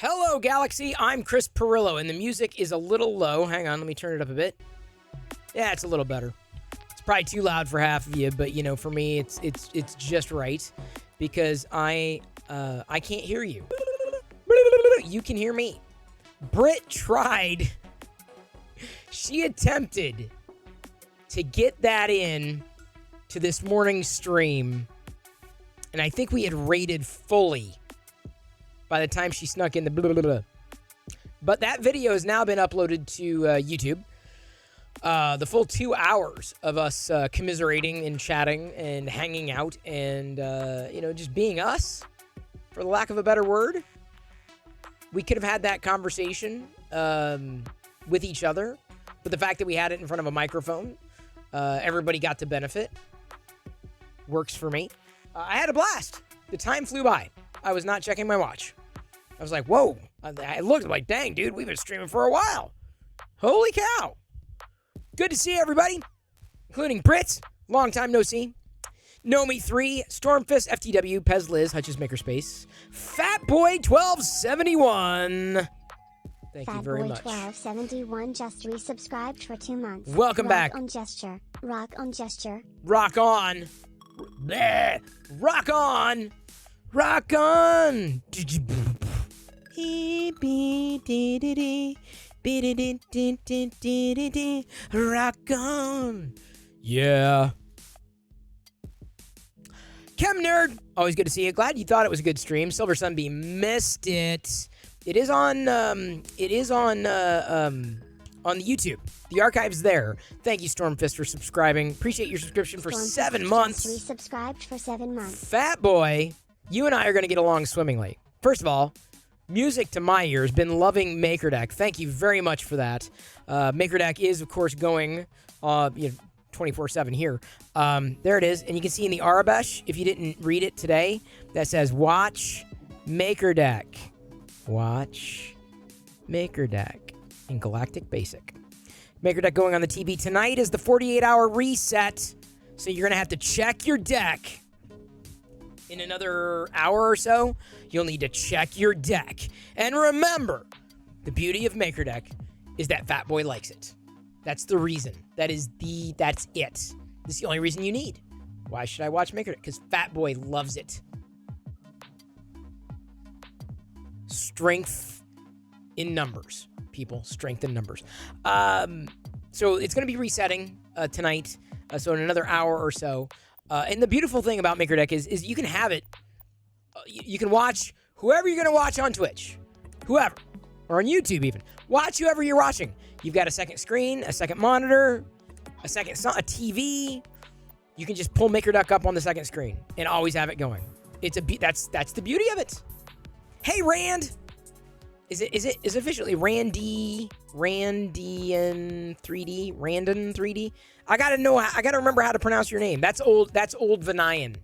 Hello, Galaxy. I'm Chris Perillo, and the music is a little low. Hang on, let me turn it up a bit. Yeah, it's a little better. It's probably too loud for half of you, but for me, it's just right because I can't hear you. You can hear me. Britt tried. She attempted to get that in to this morning's stream, and I think we had rated fully by the time she snuck in the blah, blah, blah. But that video has now been uploaded to YouTube. The full 2 hours of us commiserating and chatting and hanging out and, just being us, for the lack of a better word. We could have had that conversation with each other, but the fact that we had it in front of a microphone, everybody got to benefit. Works for me. I had a blast. The time flew by. I was not checking my watch. I was like, whoa. I looked like, dang, dude, we've been streaming for a while. Holy cow. Good to see everybody, including Brits. Long time no see. Nomi 3, Stormfist, FTW, Pez Liz, Hutch's Makerspace, Fatboy 1271. Thank you very much. Fatboy 1271 just resubscribed for 2 months. Welcome back. Rock on gesture. Rock on gesture. Rock on. Bleh. Rock on. Rock on. Rock on. Yeah. Chem Nerd, always good to see you. Glad you thought it was a good stream. Silver Sunbeam missed it. It is on the YouTube. The archive's there. Thank you, Stormfist, for subscribing. Appreciate your subscription for Stormfist 7 months. Just resubscribed for 7 months. Fat Boy, you and I are going to get along swimmingly. First of all, music to my ears. Been loving MakerDeck. Thank you very much for that. MakerDeck is, of course, going 24/7 here. There it is. And you can see in the Arabesh, if you didn't read it today, that says, watch MakerDeck. Watch MakerDeck in Galactic Basic. MakerDeck going on the TV tonight is the 48-hour reset. So you're going to have to check your deck. In another hour or so, you'll need to check your deck. And remember, the beauty of MakerDeck is that Fat Boy likes it. That's the reason. That's it. That's the only reason you need. Why should I watch MakerDeck? Because Fat Boy loves it. Strength in numbers, people. Strength in numbers. So it's going to be resetting tonight. So in another hour or so. And the beautiful thing about MakerDeck is you can have it. You can watch whoever you're going to watch on Twitch. Whoever. Or on YouTube even. Watch whoever you're watching. You've got a second screen, a second monitor, a TV. You can just pull MakerDeck up on the second screen and always have it going. That's the beauty of it. Hey, Rand. Is it officially Randian 3D? I gotta remember how to pronounce your name. That's old Vanayan.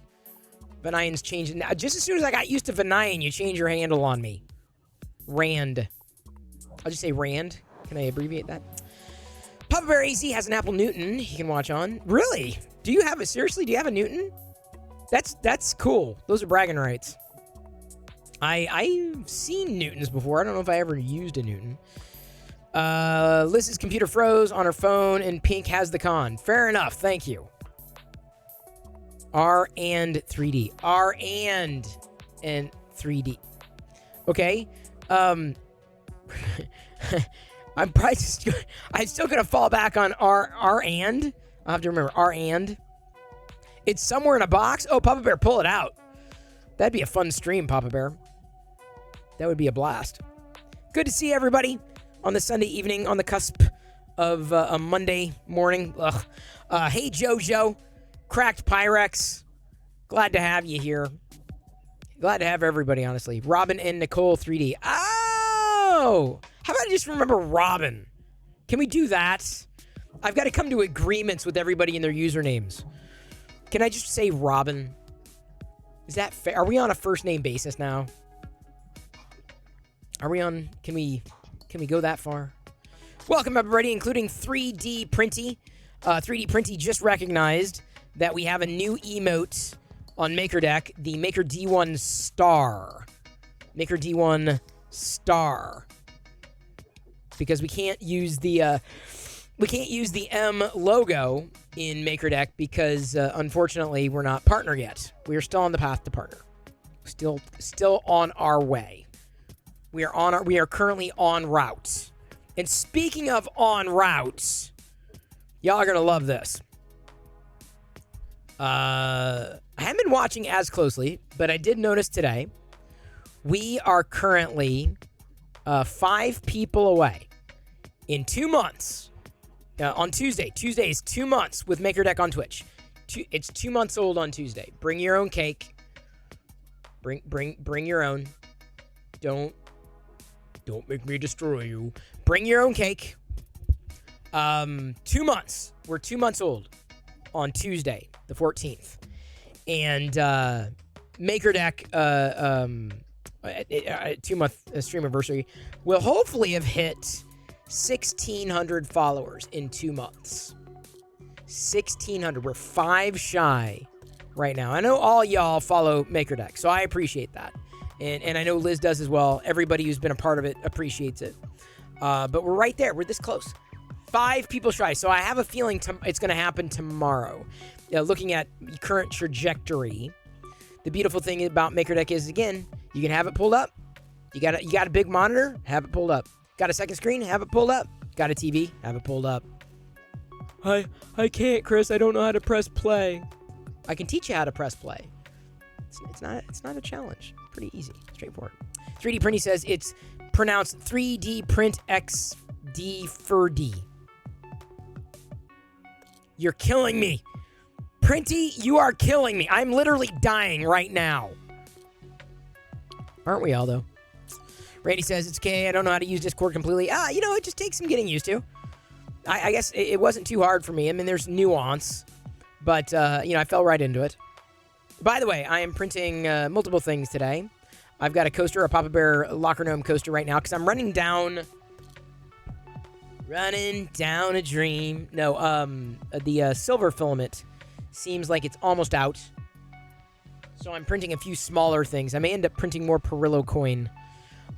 Vanayan's changing. Just as soon as I got used to Vanayan, you change your handle on me. Rand. I'll just say Rand. Can I abbreviate that? Papa Bear AC has an Apple Newton he can watch on. Really? Seriously? Do you have a Newton? That's cool. Those are bragging rights. I've seen Newtons before. I don't know if I ever used a Newton. Liz's computer froze on her phone, and Pink has the con. Fair enough. Thank you. R and 3D. R and 3D. Okay. I'm still gonna fall back on R and. I'll have to remember R and. It's somewhere in a box. Oh, Papa Bear, pull it out. That'd be a fun stream, Papa Bear. That would be a blast. Good to see everybody on the Sunday evening on the cusp of a Monday morning. Hey, JoJo. Cracked Pyrex. Glad to have you here. Glad to have everybody, honestly. Robin and Nicole 3D. Oh! How about I just remember Robin? Can we do that? I've got to come to agreements with everybody in their usernames. Can I just say Robin? Is that fair? Are we on a first name basis now? Can we go that far? Welcome everybody, including 3D Printy. 3D Printy just recognized that we have a new emote on MakerDeck, the Maker D1 Star. Maker D1 star. Because we can't use the M logo in MakerDeck because unfortunately we're not partner yet. We are still on the path to partner. Still on our way. We are currently en route. And speaking of en route, y'all are gonna love this. I haven't been watching as closely, but I did notice today we are currently 5 people away. In 2 months, on Tuesday. Tuesday is 2 months with MakerDeck on Twitch. It's 2 months old on Tuesday. Bring your own cake. Bring your own. Don't make me destroy you. Bring your own cake. 2 months. We're 2 months old on Tuesday, the 14th. And MakerDeck 2-month stream anniversary will hopefully have hit 1,600 followers in 2 months. 1,600. We're 5 shy right now. I know all y'all follow MakerDeck, so I appreciate that. And I know Liz does as well. Everybody who's been a part of it appreciates it. But we're right there. We're this close. 5 people shy. So I have a feeling it's going to happen tomorrow. Looking at current trajectory, the beautiful thing about MakerDeck is, again, you can have it pulled up. You got a big monitor, have it pulled up. Got a second screen, have it pulled up. Got a TV, have it pulled up. I can't, Chris. I don't know how to press play. I can teach you how to press play. It's not a challenge. Pretty easy, straightforward. 3D Printy says it's pronounced 3D Print XD for D. You're killing me. Printy, you are killing me. I'm literally dying right now. Aren't we all, though? Randy says, it's okay, I don't know how to use Discord completely. It just takes some getting used to. I guess it wasn't too hard for me. I mean, there's nuance. But, I fell right into it. By the way, I am printing multiple things today. I've got a coaster, a Papa Bear Locker Gnome coaster right now, because I'm running down a dream. No, the silver filament seems like it's almost out. So I'm printing a few smaller things. I may end up printing more Perillo coin.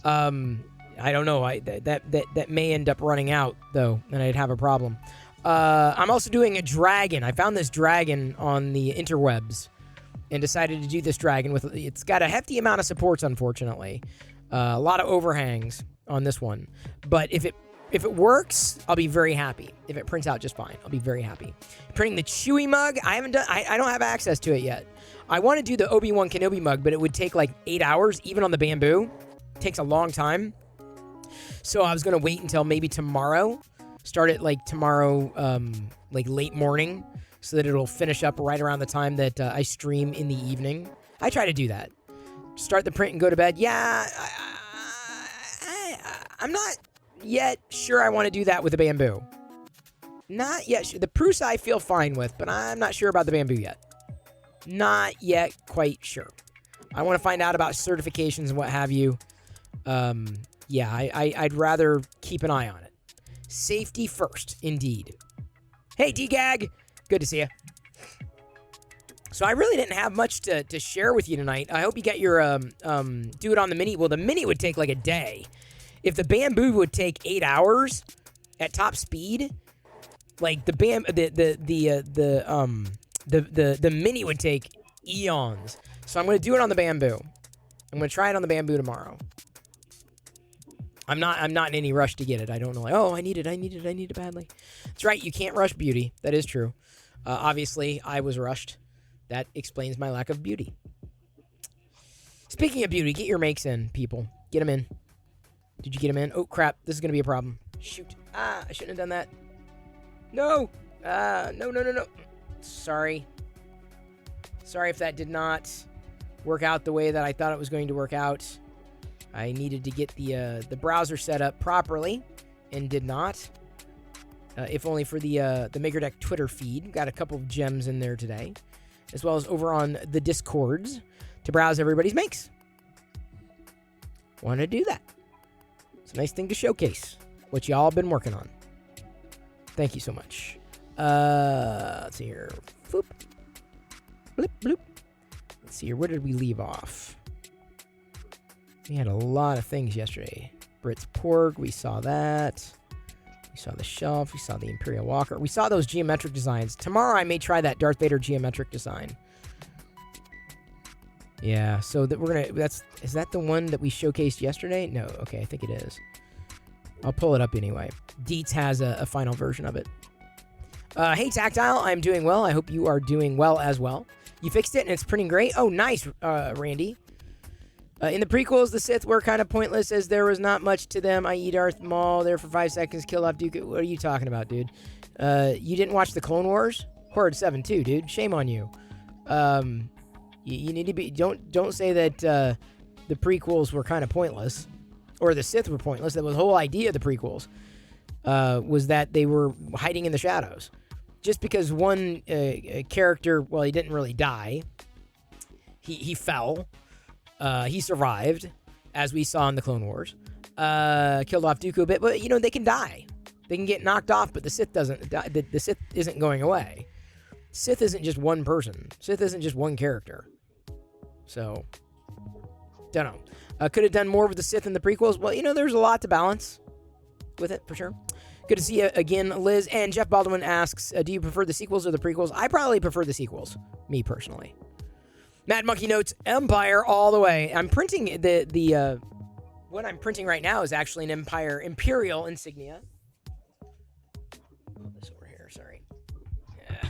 I don't know. That may end up running out, though, and I'd have a problem. I'm also doing a dragon. I found this dragon on the interwebs and decided to do this dragon with. It's got a hefty amount of supports, unfortunately. A lot of overhangs on this one. But if it works, I'll be very happy. If it prints out just fine, I'll be very happy. Printing the Chewy mug, I don't have access to it yet. I want to do the Obi-Wan Kenobi mug, but it would take like 8 hours, even on the bamboo. It takes a long time. So I was going to wait until maybe tomorrow. Start it like tomorrow, like late morning, so that it'll finish up right around the time that I stream in the evening. I try to do that. Start the print and go to bed. Yeah, I'm not yet sure I want to do that with the bamboo. Not yet. The Prusa I feel fine with, but I'm not sure about the bamboo yet. Not yet quite sure. I want to find out about certifications and what have you. Yeah, I'd rather keep an eye on it. Safety first, indeed. Hey, D-Gag. Good to see you. So I really didn't have much to share with you tonight. I hope you got your do it on the mini. Well, the mini would take like a day. If the bamboo would take 8 hours at top speed, like the mini would take eons. So I'm going to do it on the bamboo. I'm going to try it on the bamboo tomorrow. I'm not in any rush to get it. I don't know, like, oh, I need it badly. That's right, you can't rush beauty. That is true. Obviously, I was rushed. That explains my lack of beauty. Speaking of beauty, get your makes in, people. Get them in. Did you get them in? Oh, crap. This is going to be a problem. Shoot. I shouldn't have done that. No. No. Sorry. Sorry if that did not work out the way that I thought it was going to work out. I needed to get the browser set up properly and did not. If only for the MakerDeck Twitter feed. Got a couple of gems in there today, as well as over on the Discords to browse everybody's makes. Want to do that. It's a nice thing to showcase what y'all been working on. Thank you so much. Let's see here. Boop. Bloop, bloop. Let's see here. Where did we leave off? We had a lot of things yesterday. Brit's Porg, we saw that. We saw the shelf. We saw the Imperial Walker. We saw those geometric designs. Tomorrow I may try that Darth Vader geometric design. Yeah, so that we're gonna. Is that the one that we showcased yesterday? No. Okay, I think it is. I'll pull it up anyway. Dietz has a final version of it. Hey Tactile, I'm doing well. I hope you are doing well as well. You fixed it and it's printing great. Oh, nice, Randy. In the prequels, the Sith were kind of pointless as there was not much to them, i.e. Darth Maul there for 5 seconds, killed off Dooku. What are you talking about, dude? You didn't watch the Clone Wars? Horde 7 too, dude. Shame on you. You need to be... Don't say that the prequels were kind of pointless. Or the Sith were pointless. That was the whole idea of the prequels. Was that they were hiding in the shadows. Just because one character... Well, he didn't really die. He fell. He survived, as we saw in the Clone Wars. Killed off Dooku a bit, but you know they can die. They can get knocked off, but the Sith doesn't. The Sith isn't going away. Sith isn't just one person. Sith isn't just one character. So, don't know. Could have done more with the Sith in the prequels. Well, you know, there's a lot to balance with it for sure. Good to see you again, Liz. And Jeff Baldwin asks, do you prefer the sequels or the prequels? I probably prefer the sequels, me personally. Mad Monkey Notes, Empire all the way. I'm printing the what I'm printing right now is actually an Imperial insignia. Put this over here, sorry. Yeah.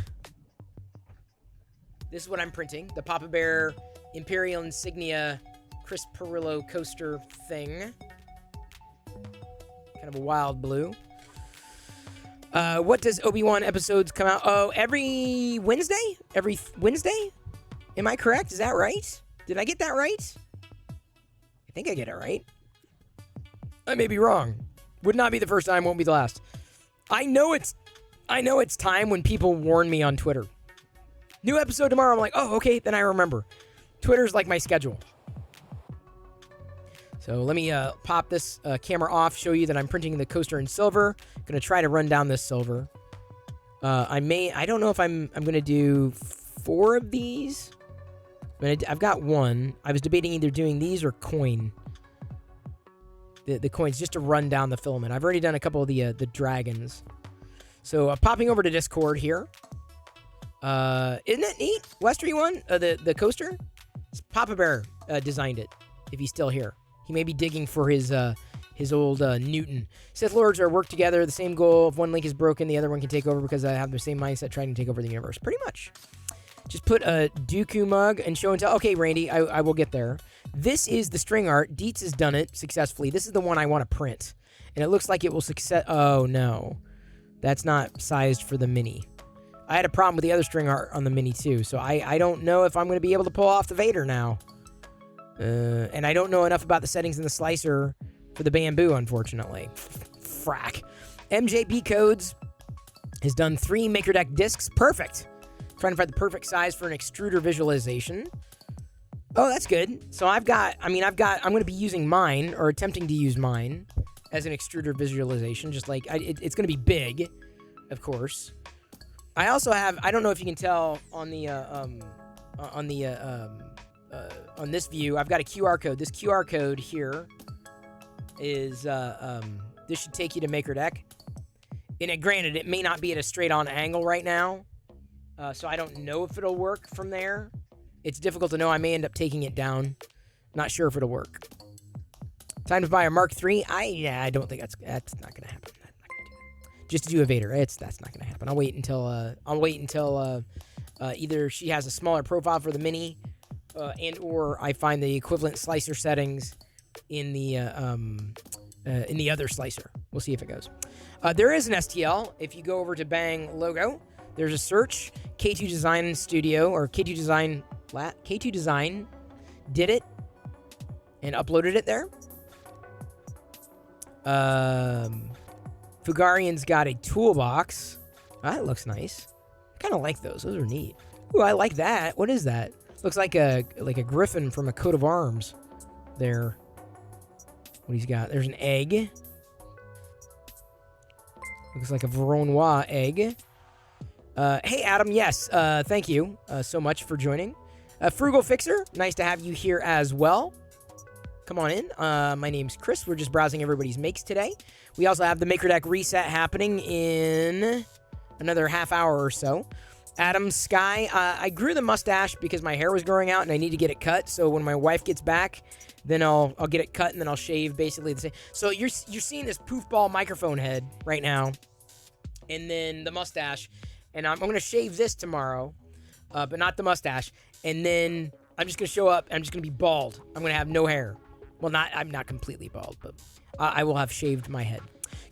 This is what I'm printing. The Papa Bear Imperial insignia Chris Pirillo coaster thing. Kind of a wild blue. What does Obi-Wan episodes come out? Oh, every Wednesday? Every Wednesday? Am I correct? Is that right? Did I get that right? I think I get it right. I may be wrong. Would not be the first time, won't be the last. I know it's time when people warn me on Twitter. New episode tomorrow. I'm like, oh, okay, then I remember. Twitter's like my schedule. So let me pop this camera off, show you that I'm printing the coaster in silver. Gonna try to run down this silver. I don't know if I'm gonna do 4 of these. I've got one. I was debating either doing these or coin. The coins, just to run down the filament. I've already done a couple of the dragons. So popping over to Discord here. Isn't it neat? Westery one? The coaster? It's Papa Bear designed it, if he's still here. He may be digging for his old Newton. Sith Lords are work together. The same goal. If one link is broken, the other one can take over because I have the same mindset trying to take over the universe. Pretty much. Just put a Dooku mug and show and tell. Okay, Randy, I will get there. This is the string art. Dietz has done it successfully. This is the one I want to print. And it looks like it will success... Oh, no. That's not sized for the mini. I had a problem with the other string art on the mini, too. So I don't know if I'm going to be able to pull off the Vader now. And I don't know enough about the settings in the slicer for the bamboo, unfortunately. Frack. MJB Codes has done 3 Maker Deck discs. Perfect. Trying to find the perfect size for an extruder visualization. Oh, that's good. So I'm going to be using mine, or attempting to use mine, as an extruder visualization. Just like, it's going to be big, of course. I also have, I don't know if you can tell on the, on this view, I've got a QR code. This QR code here is, this should take you to Maker Deck. And granted, it may not be at a straight-on angle right now. So I don't know if it'll work from there. It's difficult to know. I may end up taking it down. Not sure if it'll work. Time to buy a Mark III. I don't think that's not gonna happen. I'm not gonna do it. Just to do a Vader. That's not gonna happen. I'll wait until either she has a smaller profile for the mini, and or I find the equivalent slicer settings in the other slicer. We'll see if it goes. There is an STL. If you go over to Bang Logo, there's a search. K2 Design Studio, or K2 Design did it and uploaded it there. Fugarian's got a toolbox. That looks nice. I kind of like those. Those are neat. Ooh, I like that. What is that? Looks like a griffin from a coat of arms there. What he's got. There's an egg. Looks like a Voronoi egg. Hey, Adam. Yes. Thank you so much for joining. Frugal Fixer. Nice to have you here as well. Come on in. My name's Chris. We're just browsing everybody's makes today. We also have the Maker Deck reset happening in another half hour or so. Adam Sky, I grew the mustache because my hair was growing out and I need to get it cut. So when my wife gets back, then I'll get it cut and then I'll shave basically the same. So you're seeing this poofball microphone head right now, and then the mustache, and I'm going to shave this tomorrow, but not the mustache. And then I'm just going to show up. And I'm just going to be bald. I'm going to have no hair. Well, I'm not completely bald, but I will have shaved my head.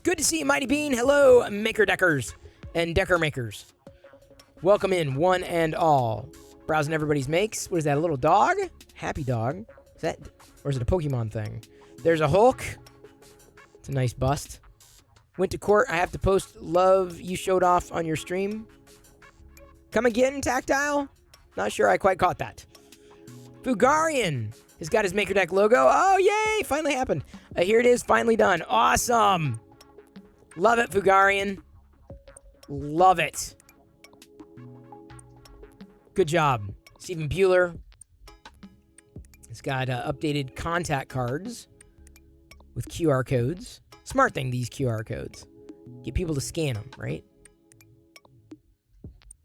Good to see you, Mighty Bean. Hello, Maker Deckers and Decker Makers. Welcome in, one and all. Browsing everybody's makes. What is that, a little dog? Happy dog. Is that, or is it a Pokemon thing? There's a Hulk. It's a nice bust. Went to court. I have to post love you showed off on your stream. Come again, Tactile? Not sure I quite caught that. Fugarian has got his Maker Deck logo. Oh, yay! Finally happened. Here it is, finally done. Awesome! Love it, Fugarian. Love it. Good job. Stephen Bueller. It's got updated contact cards with QR codes. Smart thing, these QR codes. Get people to scan them, right?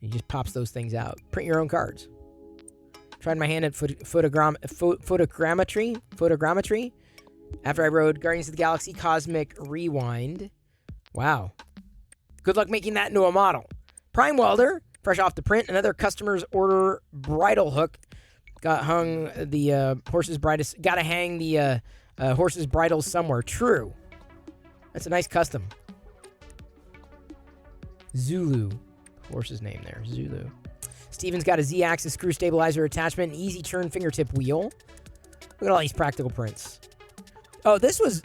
He just pops those things out. Print your own cards. Tried my hand at photogrammetry after I rode Guardians of the Galaxy Cosmic Rewind. Wow. Good luck making that into a model. Prime Welder, fresh off the print. Another customer's order bridle hook. Got hung the horse's bridle. Got to hang the horse's bridle somewhere. True. That's a nice custom. Zulu. Horse's name there. Zulu. Steven's got a Z-axis screw stabilizer attachment, easy turn fingertip wheel. Look at all these practical prints. Oh, this was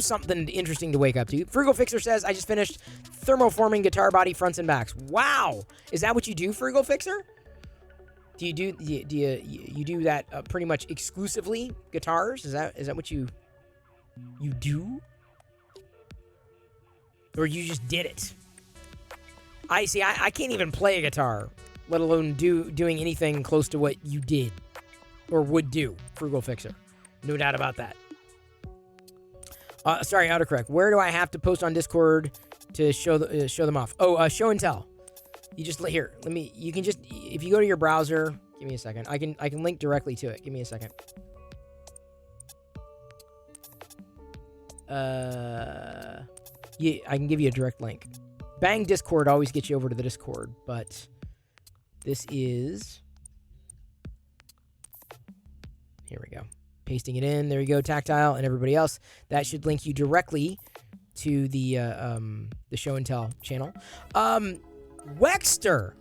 something interesting to wake up to. Frugal Fixer says, I just finished thermoforming guitar body fronts and backs. Wow. Is that what you do, Frugal Fixer? Do you do that pretty much exclusively guitars? Is that what you do? Or you just did it? I see. I can't even play a guitar, let alone doing anything close to what you did or would do, Frugal Fixer. No doubt about that. Sorry, autocorrect. Where do I have to post on Discord to show them off? Oh, show and tell. You just here. Let me. You can just if you go to your browser. Give me a second. I can link directly to it. Give me a second. Yeah, I can give you a direct link. Bang Discord always gets you over to the Discord, but this is... Here we go. Pasting it in. There you go, Tactile, and everybody else. That should link you directly to the Show and Tell channel. Wexter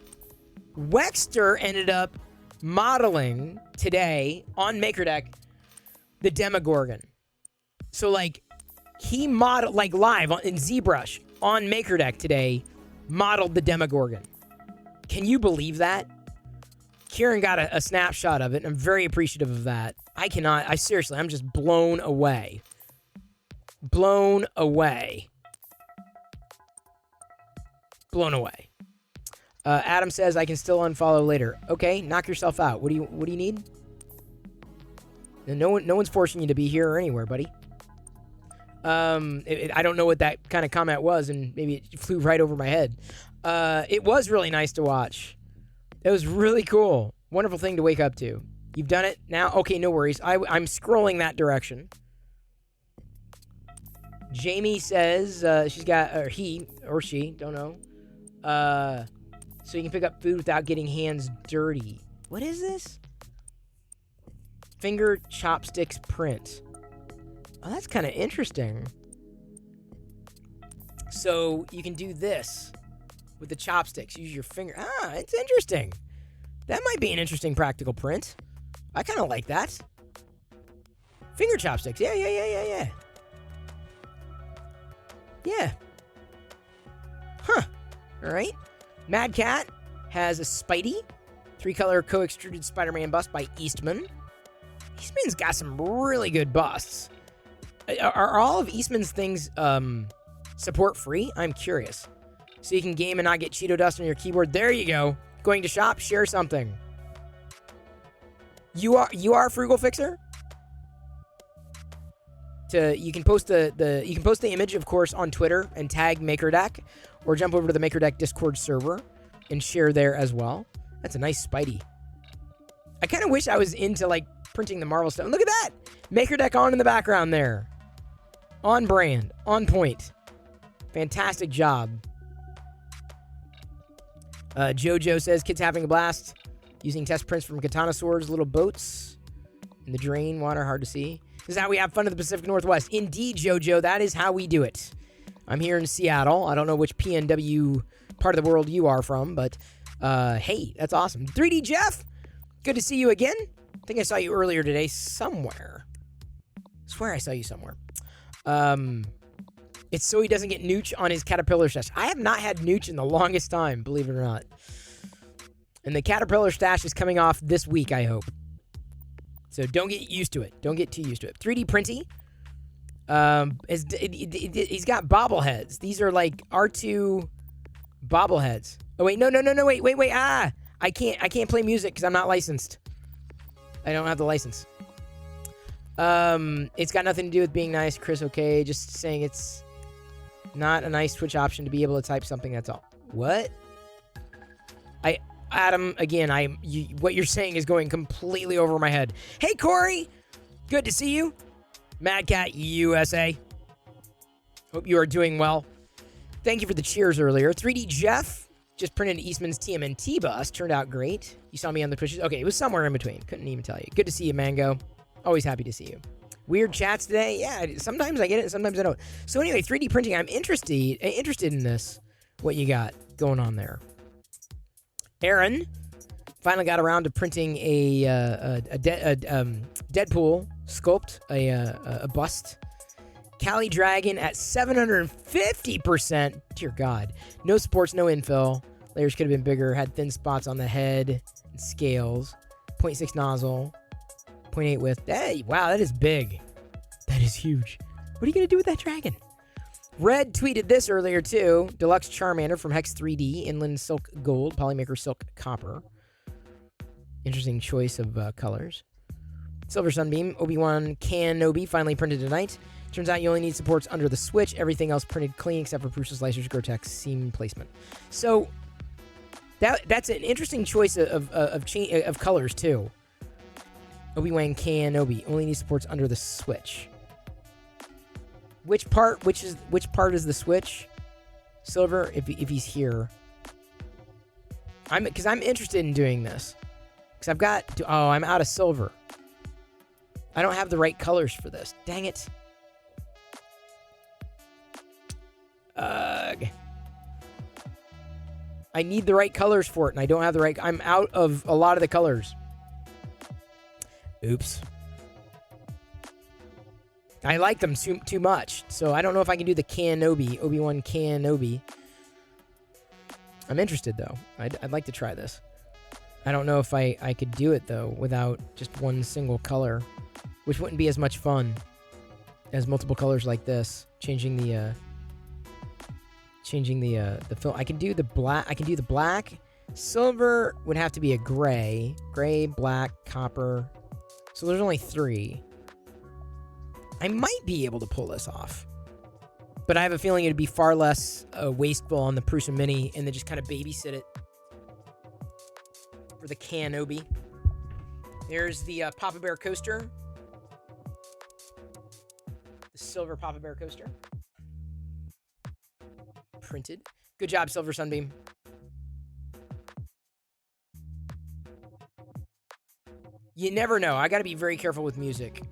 ended up modeling today on MakerDeck the Demogorgon. So, like, he modeled, like, live in ZBrush on MakerDeck today, modeled the Demogorgon. Can you believe that? Kieran got a snapshot of it, and I'm very appreciative of that. Seriously, I'm just blown away. Blown away. Blown away. Adam says, I can still unfollow later. Okay, knock yourself out. What do you need? No one's forcing you to be here or anywhere, buddy. I don't know what that kind of comment was, and maybe it flew right over my head. It was really nice to watch. It was really cool. Wonderful thing to wake up to. You've done it now? Okay, no worries. I'm scrolling that direction. Jamie says she's got, or he, or she, don't know. So you can pick up food without getting hands dirty. What is this? Finger chopsticks print. Oh, that's kind of interesting. So you can do this with the chopsticks. Use your finger. Ah, it's interesting. That might be an interesting practical print. I kind of like that. Finger chopsticks. Yeah. Yeah. Huh. All right. Mad Cat has a Spidey. 3-color co-extruded Spider-Man bust by Eastman. Eastman's got some really good busts. Are all of Eastman's things support free? I'm curious. So you can game and not get Cheeto dust on your keyboard. There you go. Going to shop, share something. You are Frugal Fixer? You can post the image, of course, on Twitter and tag MakerDeck, or jump over to the MakerDeck Discord server and share there as well. That's a nice Spidey. I kind of wish I was into like printing the Marvel stuff. Look at that! MakerDeck on in the background there. On brand, on point. Fantastic job. Jojo says, kids having a blast using test prints from katana swords, little boats in the drain, water hard to see. This is how we have fun in the Pacific Northwest. Indeed, Jojo, that is how we do it. I'm here in Seattle. I don't know which PNW part of the world you are from, but hey, that's awesome. 3D Jeff, good to see you again. I think I saw you earlier today somewhere. I swear I saw you somewhere. It's so he doesn't get Nooch on his Caterpillar stash. I have not had Nooch in the longest time, believe it or not. And the Caterpillar stash is coming off this week, I hope. So don't get used to it. Don't get too used to it. 3D Printy. He's got bobbleheads. These are like R2 bobbleheads. Oh, wait. No. Wait. I can't play music because I'm not licensed. I don't have the license. It's got nothing to do with being nice, Chris. Okay, just saying it's not a nice Twitch option to be able to type something. That's all. What? Adam, again, what you're saying is going completely over my head. Hey, Corey, good to see you. Mad Cat USA. Hope you are doing well. Thank you for the cheers earlier. 3D Jeff just printed Eastman's TMNT bus. Turned out great. You saw me on the Twitches. Okay, it was somewhere in between. Couldn't even tell you. Good to see you, Mango. Always happy to see you. Weird chats today. Yeah, sometimes I get it, sometimes I don't. So anyway, 3D printing. I'm interested in this. What you got going on there? Aaron finally got around to printing a Deadpool sculpt, a bust. Cali Dragon at 750%. Dear God. No sports, no infill. Layers could have been bigger. Had thin spots on the head and scales. 0.6 nozzle. 0.8 width. Hey, wow, that is big. That is huge. What are you going to do with that dragon? Red tweeted this earlier, too. Deluxe Charmander from Hex 3D. Inland Silk Gold. Polymaker Silk Copper. Interesting choice of colors. Silver Sunbeam. Obi-Wan Kenobi finally printed tonight. Turns out you only need supports under the switch. Everything else printed clean except for Prusa Slicers, Gore-Tex seam placement. So that's an interesting choice of colors, too. Obi-Wan Kenobi only needs supports under the switch. Which part is the switch? Silver, if he's here. Because I'm interested in doing this. Because I've got to, I'm out of silver. I don't have the right colors for this. Dang it. Ugh. I need the right colors for it, and I don't have the right. I'm out of a lot of the colors. Oops. I like them too much, so I don't know if I can do the Kenobi, Obi-Wan Kenobi. I'm interested, though. I'd like to try this. I don't know if I could do it, though, without just one single color, which wouldn't be as much fun as multiple colors like this. Changing the film. I can do the black. Silver would have to be a gray. Gray, black, copper. So there's only 3. I might be able to pull this off. But I have a feeling it'd be far less wasteful on the Prusa Mini and then just kind of babysit it for the Kenobi. There's the Papa Bear coaster. The silver Papa Bear coaster. Printed. Good job, Silver Sunbeam. You never know. I got to be very careful with music.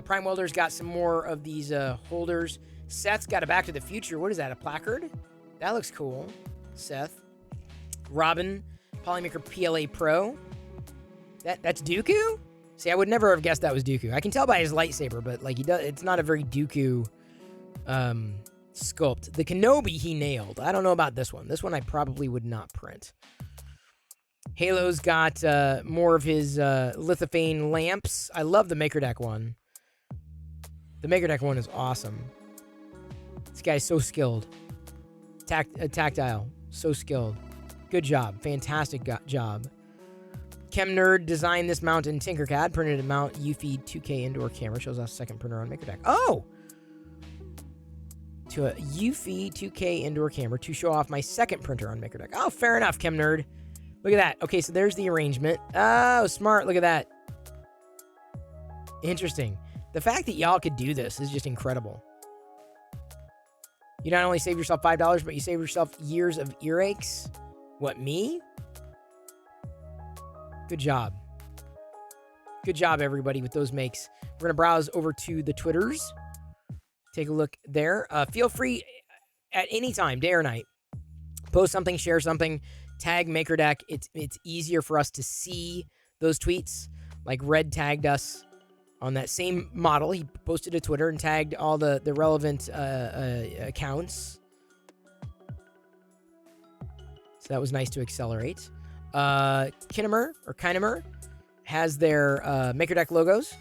Prime Welder's got some more of these holders. Seth's got a Back to the Future. What is that, a placard? That looks cool. Seth. Robin, Polymaker PLA Pro. That's Dooku? See, I would never have guessed that was Dooku. I can tell by his lightsaber, but like it's not a very Dooku sculpt. The Kenobi he nailed. I don't know about this one. This one I probably would not print. Halo's got more of his lithophane lamps. I love the MakerDeck one. The MakerDeck one is awesome. This guy's so skilled. Tactile. So skilled. Good job. Fantastic job. Chem Nerd designed this mount in Tinkercad. Printed a mount UFI 2K indoor camera. Shows off second printer on MakerDeck. Oh! to a Eufy 2K indoor camera to show off my second printer on MakerDeck. Oh, fair enough, Chem Nerd. Look at that. Okay, so there's the arrangement. Oh, smart. Look at that. Interesting. The fact that y'all could do this is just incredible. You not only save yourself $5, but you save yourself years of earaches. What, me? Good job. Good job, everybody, with those makes. We're going to browse over to the Twitters. Take a look there. Feel free at any time, day or night. Post something, share something, tag MakerDeck. It's easier for us to see those tweets. Like Red tagged us on that same model. He posted a Twitter and tagged all the relevant accounts. So that was nice to accelerate. Kinemer has their MakerDeck logos.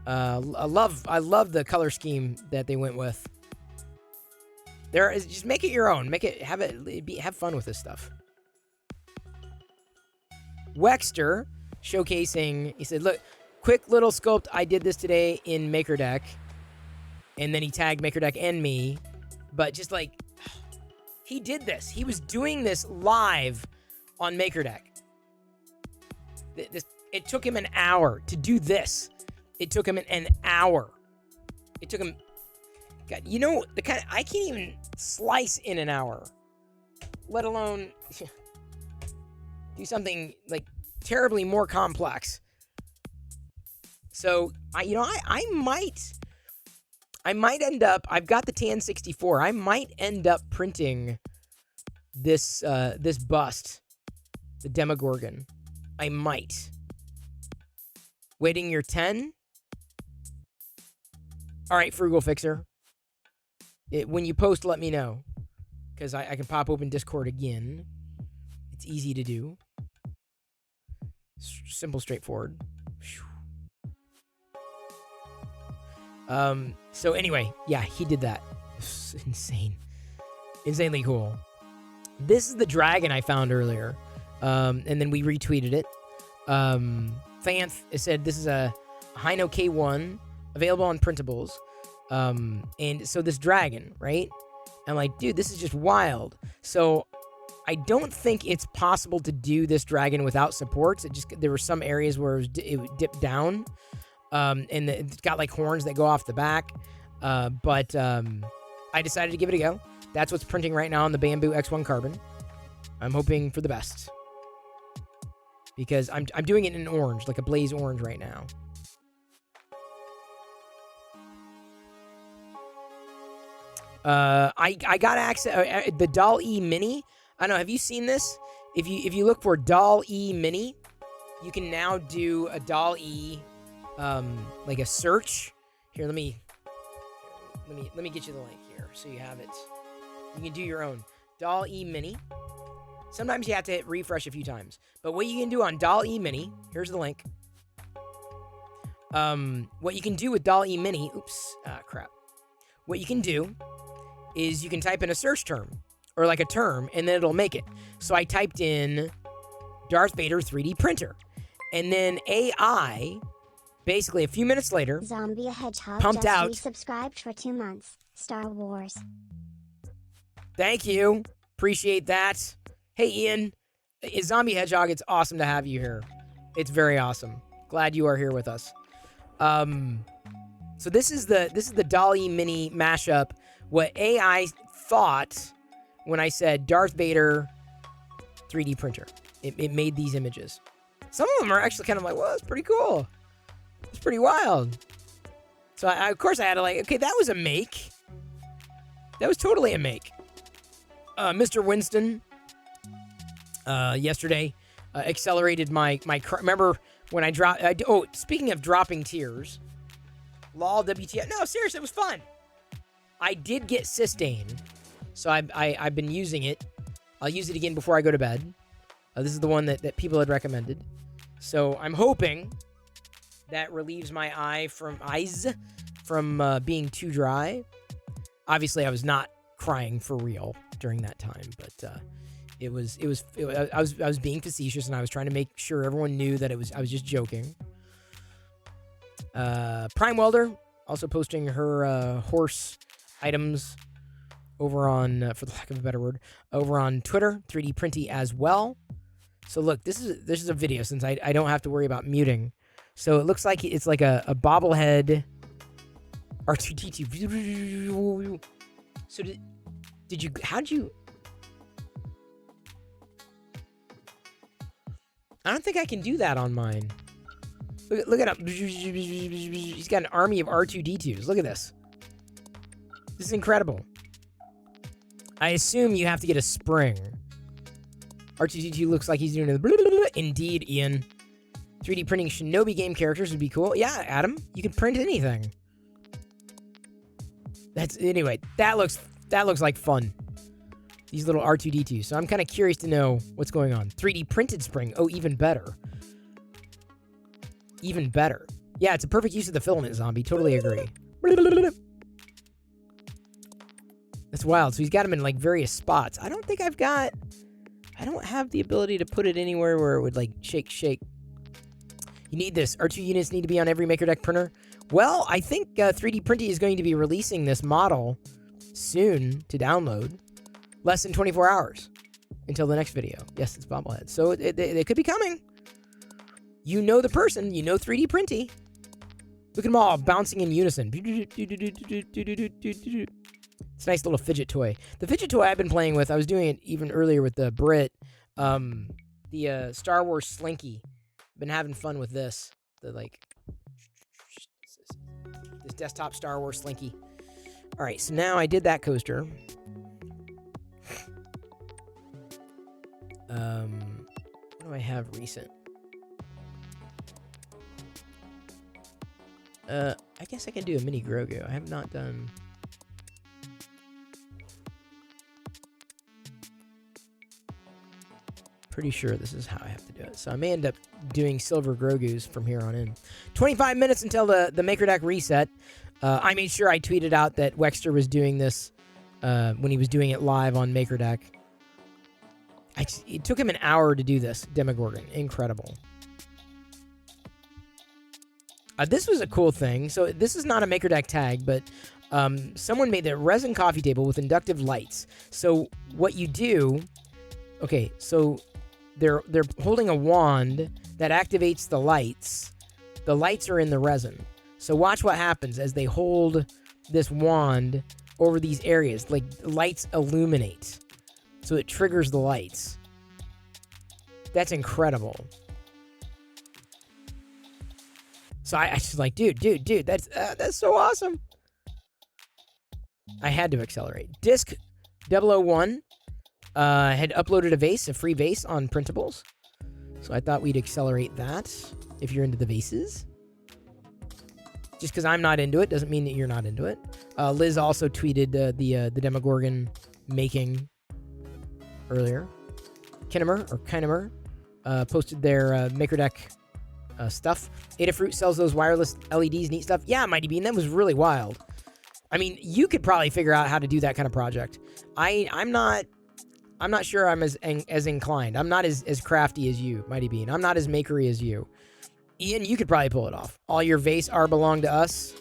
I love the color scheme that they went with. Just make it your own. Have fun with this stuff. Wexter showcasing. He said, "Look, quick little sculpt. I did this today in MakerDeck," and then he tagged MakerDeck and me. But just like he did this, he was doing this live on MakerDeck. It took him an hour to do this. It took him an hour. It took him. God, you know the kind. I can't even slice in an hour, let alone do something like terribly more complex. So I might end up. I've got the Tan 64. I might end up printing this bust, the Demogorgon. I might. Waiting your 10. All right, Frugal Fixer. When you post, let me know. Because I can pop open Discord again. It's easy to do. Simple, straightforward. So anyway, yeah, he did that. It's insane. Insanely cool. This is the dragon I found earlier. And then we retweeted it. Fanth said this is a Hino K1 available on printables. And so this dragon, right? I'm like, dude, this is just wild. So I don't think it's possible to do this dragon without supports. There were some areas where it dipped down. And it's got like horns that go off the back. But I decided to give it a go. That's what's printing right now on the Bamboo X1 Carbon. I'm hoping for the best. Because I'm doing it in orange, like a blaze orange right now. I got access the Doll E Mini. I don't know. Have you seen this? If you look for Doll E Mini, you can now do a Doll E, like a search. Here, let me get you the link here so you have it. You can do your own Doll E Mini. Sometimes you have to hit refresh a few times. But what you can do on Doll E Mini, here's the link. What you can do with Doll E Mini, crap. What you can do is you can type in a search term, or like a term, and then it'll make it. So I typed in Darth Vader 3D printer. And then AI, basically a few minutes later, Zombie Hedgehog pumped just out. resubscribed for 2 months. Star Wars. Thank you. Appreciate that. Hey, Ian. Zombie Hedgehog, it's awesome to have you here. It's very awesome. Glad you are here with us. So this is the Dolly Mini mashup. What AI thought when I said Darth Vader 3D printer. It made these images. Some of them are actually kind of like, well, that's pretty cool. It's pretty wild. So of course I had to okay, that was a make. That was totally a make. Mr. Winston yesterday accelerated my remember when I dropped speaking of dropping tears, lol WTF. No, seriously, it was fun. I did get Systane, so I've been using it. I'll use it again before I go to bed. This is the one that people had recommended. So I'm hoping that relieves my eyes from being too dry. Obviously, I was not crying for real during that time, but I was being facetious, and I was trying to make sure everyone knew that I was just joking. Prime Welder also posting her horse items over on, for the lack of a better word, over on Twitter, 3D Printy as well. So look, this is a video since I don't have to worry about muting. So it looks like it's like a bobblehead R2D2. So how'd you... I don't think I can do that on mine. Look at him. He's got an army of R2D2s. Look at this. This is incredible. I assume you have to get a spring. R2D2 looks like he's doing it. Indeed, Ian. 3D printing Shinobi game characters would be cool. Yeah, Adam, you can print anything. Anyway, that looks like fun. These little R2D2s. So I'm kind of curious to know what's going on. 3D printed spring. Oh, even better. Even better. Yeah, it's a perfect use of the filament, Zombie. Totally agree. That's wild. So he's got them in like various spots. I don't have the ability to put it anywhere where it would like shake. You need this. R2 units need to be on every MakerDeck printer. Well, I think 3D Printy is going to be releasing this model soon to download. Less than 24 hours until the next video. Yes, it's bobblehead. So they could be coming. You know the person. You know 3D Printy. Look at them all bouncing in unison. It's a nice little fidget toy. The fidget toy I've been playing with, I was doing it even earlier with the Brit. The Star Wars Slinky. Been having fun with this. This desktop Star Wars Slinky. All right, so now I did that coaster. What do I have recent? I guess I can do a mini Grogu. I have not done... Pretty sure this is how I have to do it. So I may end up doing silver Grogus from here on in. 25 minutes until the MakerDeck reset. I made sure I tweeted out that Wexter was doing this when he was doing it live on MakerDeck. It took him an hour to do this, Demogorgon. Incredible. This was a cool thing. So this is not a MakerDeck tag, but someone made the resin coffee table with inductive lights. So what you do... Okay, so... They're holding a wand that activates the lights. The lights are in the resin. So watch what happens as they hold this wand over these areas. Like, lights illuminate. So it triggers the lights. That's incredible. So I just like, dude, that's so awesome. I had to accelerate. Disc 001 had uploaded a free vase on printables. So I thought we'd accelerate that if you're into the vases. Just because I'm not into it doesn't mean that you're not into it. Liz also tweeted the Demogorgon making earlier. Kinemer posted their MakerDeck stuff. Adafruit sells those wireless LEDs, neat stuff. Yeah, Mighty Bean, that was really wild. I mean, you could probably figure out how to do that kind of project. I'm not sure I'm as inclined. I'm not as crafty as you, Mighty Bean. I'm not as makery as you. Ian, you could probably pull it off. All your vase are belong to us.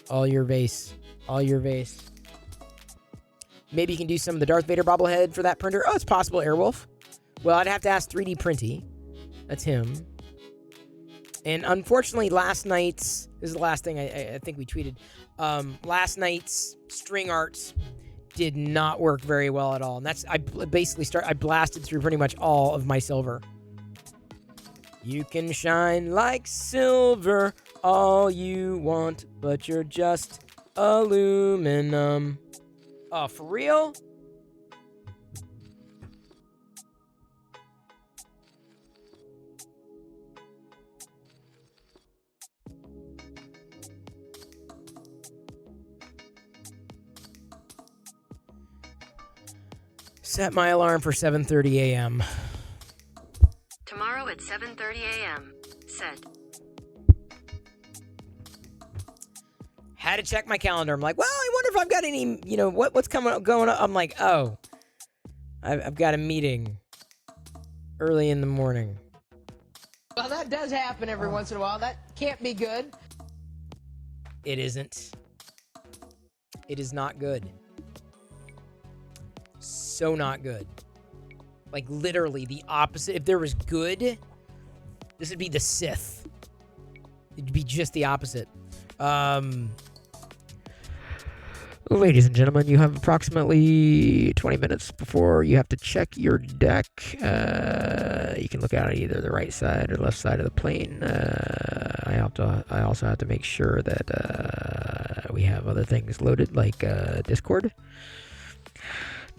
All your vase. Maybe you can do some of the Darth Vader bobblehead for that printer. Oh, it's possible, Airwolf. Well, I'd have to ask 3D Printy. That's him. And unfortunately, last night's... This is the last thing I think we tweeted. Last night's string arts did not work very well at all. And I blasted through pretty much all of my silver. You can shine like silver all you want, but you're just aluminum. Oh, for real? Set my alarm for 7:30 a.m. Tomorrow at 7:30 a.m. Set. Had to check my calendar. I'm like, well, I wonder if I've got any, what's going on. I'm like, oh, I've got a meeting early in the morning. Well, that does happen every once in a while. That can't be good. It isn't. It is not good. So not good. Like, literally the opposite. If there was good, this would be the Sith. It'd be just the opposite. Ladies and gentlemen, you have approximately 20 minutes before you have to check your deck. You can look out at either the right side or left side of the plane. I also have to make sure that we have other things loaded, like Discord.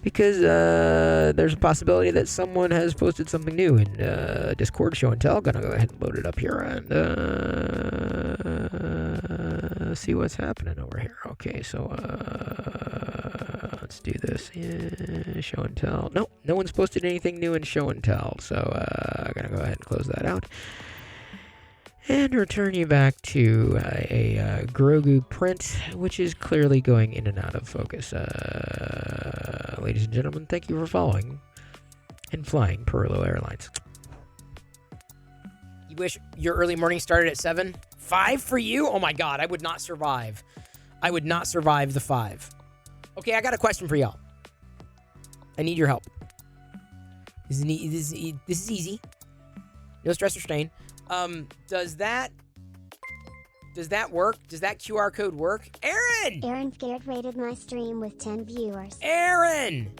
Because there's a possibility that someone has posted something new in Discord show and tell. Gonna go ahead and load it up here and see what's happening over here. Okay, so let's do this. Yeah, show and tell. No one's posted anything new in show and tell. So I'm gonna go ahead and close that out. And return you back to a Grogu print, which is clearly going in and out of focus. Ladies and gentlemen, thank you for following and flying Perillo Airlines. You wish your early morning started at 7? 5 for you? Oh my god, I would not survive. I would not survive the 5. Okay, I got a question for y'all. I need your help. This is easy. No stress or strain. Does that work? Does that QR code work? Aaron! Aaron Garrett rated my stream with 10 viewers. Aaron!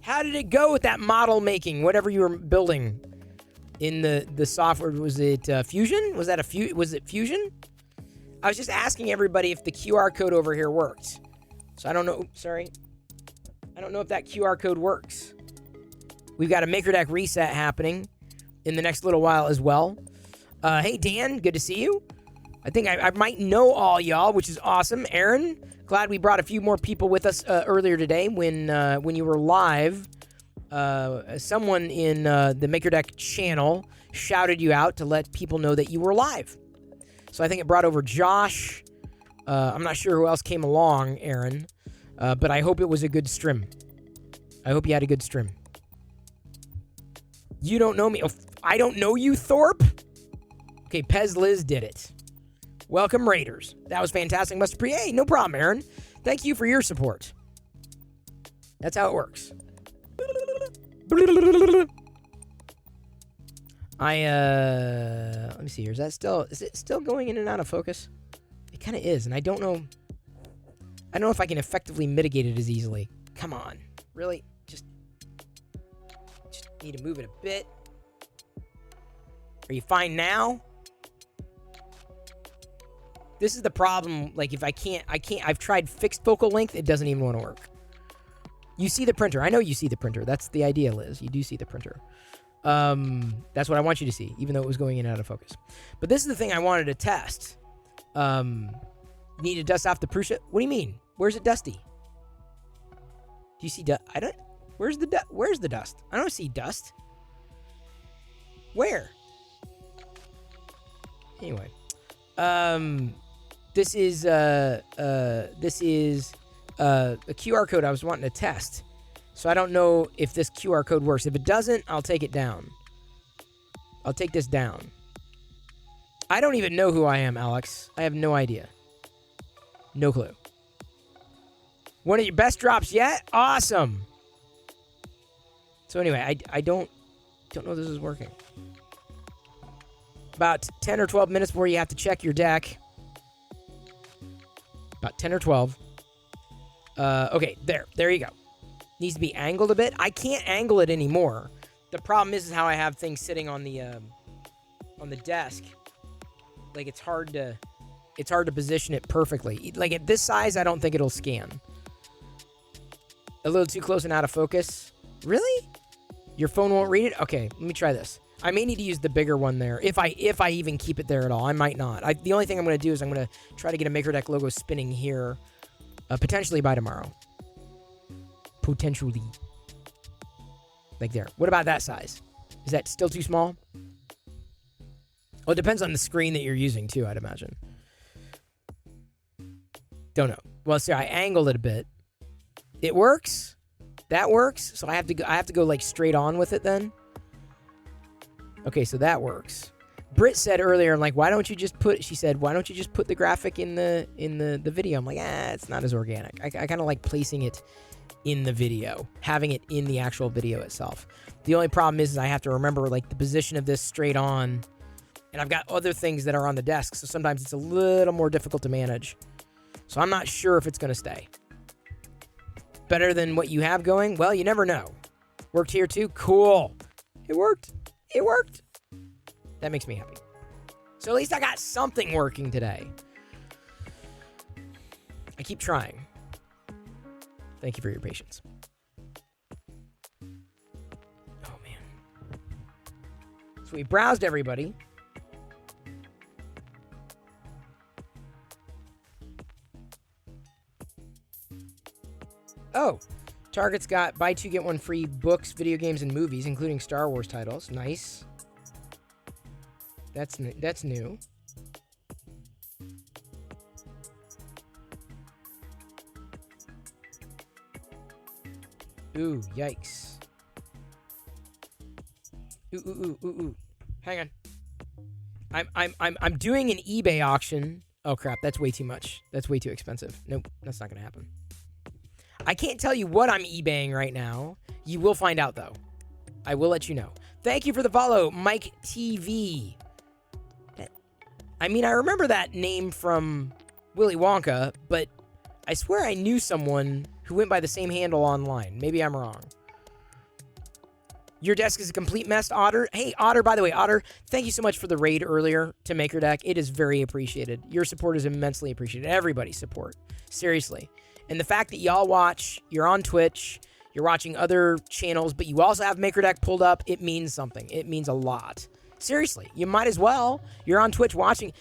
How did it go with that model making, whatever you were building in the software? Was it Fusion? Was it Fusion? I was just asking everybody if the QR code over here worked. So I don't know, sorry. I don't know if that QR code works. We've got a Maker Deck reset happening in the next little while as well. Hey, Dan, good to see you. I think I might know all y'all, which is awesome. Aaron, glad we brought a few more people with us earlier today when you were live. Someone in the Maker Deck channel shouted you out to let people know that you were live. So I think it brought over Josh. I'm not sure who else came along, Aaron, but I hope it was a good stream. I hope you had a good stream. You don't know me. Oh, I don't know you, Thorpe? Okay, Pez Liz did it. Welcome, Raiders. That was fantastic. Hey, no problem, Aaron. Thank you for your support. That's how it works. Let me see here. Is it still going in and out of focus? It kind of is, and I don't know if I can effectively mitigate it as easily. Come on. Really? Just need to move it a bit. Are you fine now? This is the problem. Like, if I can't. I've tried fixed focal length. It doesn't even want to work. You see the printer. I know you see the printer. That's the idea, Liz. You do see the printer. That's what I want you to see, even though it was going in and out of focus. But this is the thing I wanted to test. Need to dust off the Prusa. What do you mean? Where's it dusty? Do you see dust? Where's the dust? I don't see dust. Where? Anyway. This is a QR code I was wanting to test. So I don't know if this QR code works. If it doesn't, I'll take it down. I'll take this down. I don't even know who I am, Alex. I have no idea. No clue. One of your best drops yet? Awesome. So anyway, I don't know if this is working. About 10 or 12 minutes before you have to check your deck. About 10 or 12. Okay, there you go. Needs to be angled a bit. I can't angle it anymore. The problem is how I have things sitting on the desk. Like, it's hard to position it perfectly. Like, at this size, I don't think it'll scan. A little too close and out of focus. Really? Your phone won't read it? Okay, let me try this. I may need to use the bigger one there, if I even keep it there at all. I might not. The only thing I'm going to do is I'm going to try to get a Maker Deck logo spinning here, potentially by tomorrow. Potentially. Like there. What about that size? Is that still too small? Well, it depends on the screen that you're using too, I'd imagine. Don't know. Well, see, I angled it a bit. It works. That works. So I have to go like straight on with it then. Okay, so that works. Britt said earlier, like, why don't you just put the graphic in the video? I'm like, it's not as organic. I kind of like placing it in the video, having it in the actual video itself. The only problem is I have to remember, like, the position of this straight on, and I've got other things that are on the desk, so sometimes it's a little more difficult to manage. So I'm not sure if it's going to stay. Better than what you have going? Well, you never know. Worked here too? Cool. It worked. It worked. That makes me happy. So at least I got something working today. I keep trying. Thank you for your patience. Oh, man. So we browsed everybody. Oh, Target's got buy two, get one free books, video games, and movies, including Star Wars titles. Nice. That's new. Ooh, yikes. Ooh. Hang on. I'm doing an eBay auction. Oh crap, that's way too much. That's way too expensive. Nope, that's not gonna happen. I can't tell you what I'm eBaying right now. You will find out though. I will let you know. Thank you for the follow, Mike TV. I mean, I remember that name from Willy Wonka, but I swear I knew someone who went by the same handle online. Maybe I'm wrong. Your desk is a complete mess, Otter. Hey, Otter, by the way, Otter, thank you so much for the raid earlier to MakerDeck. It is very appreciated. Your support is immensely appreciated. Everybody's support. Seriously. And the fact that y'all watch, you're on Twitch, you're watching other channels, but you also have MakerDeck pulled up, it means something. It means a lot. Seriously, you might as well. You're on Twitch watching.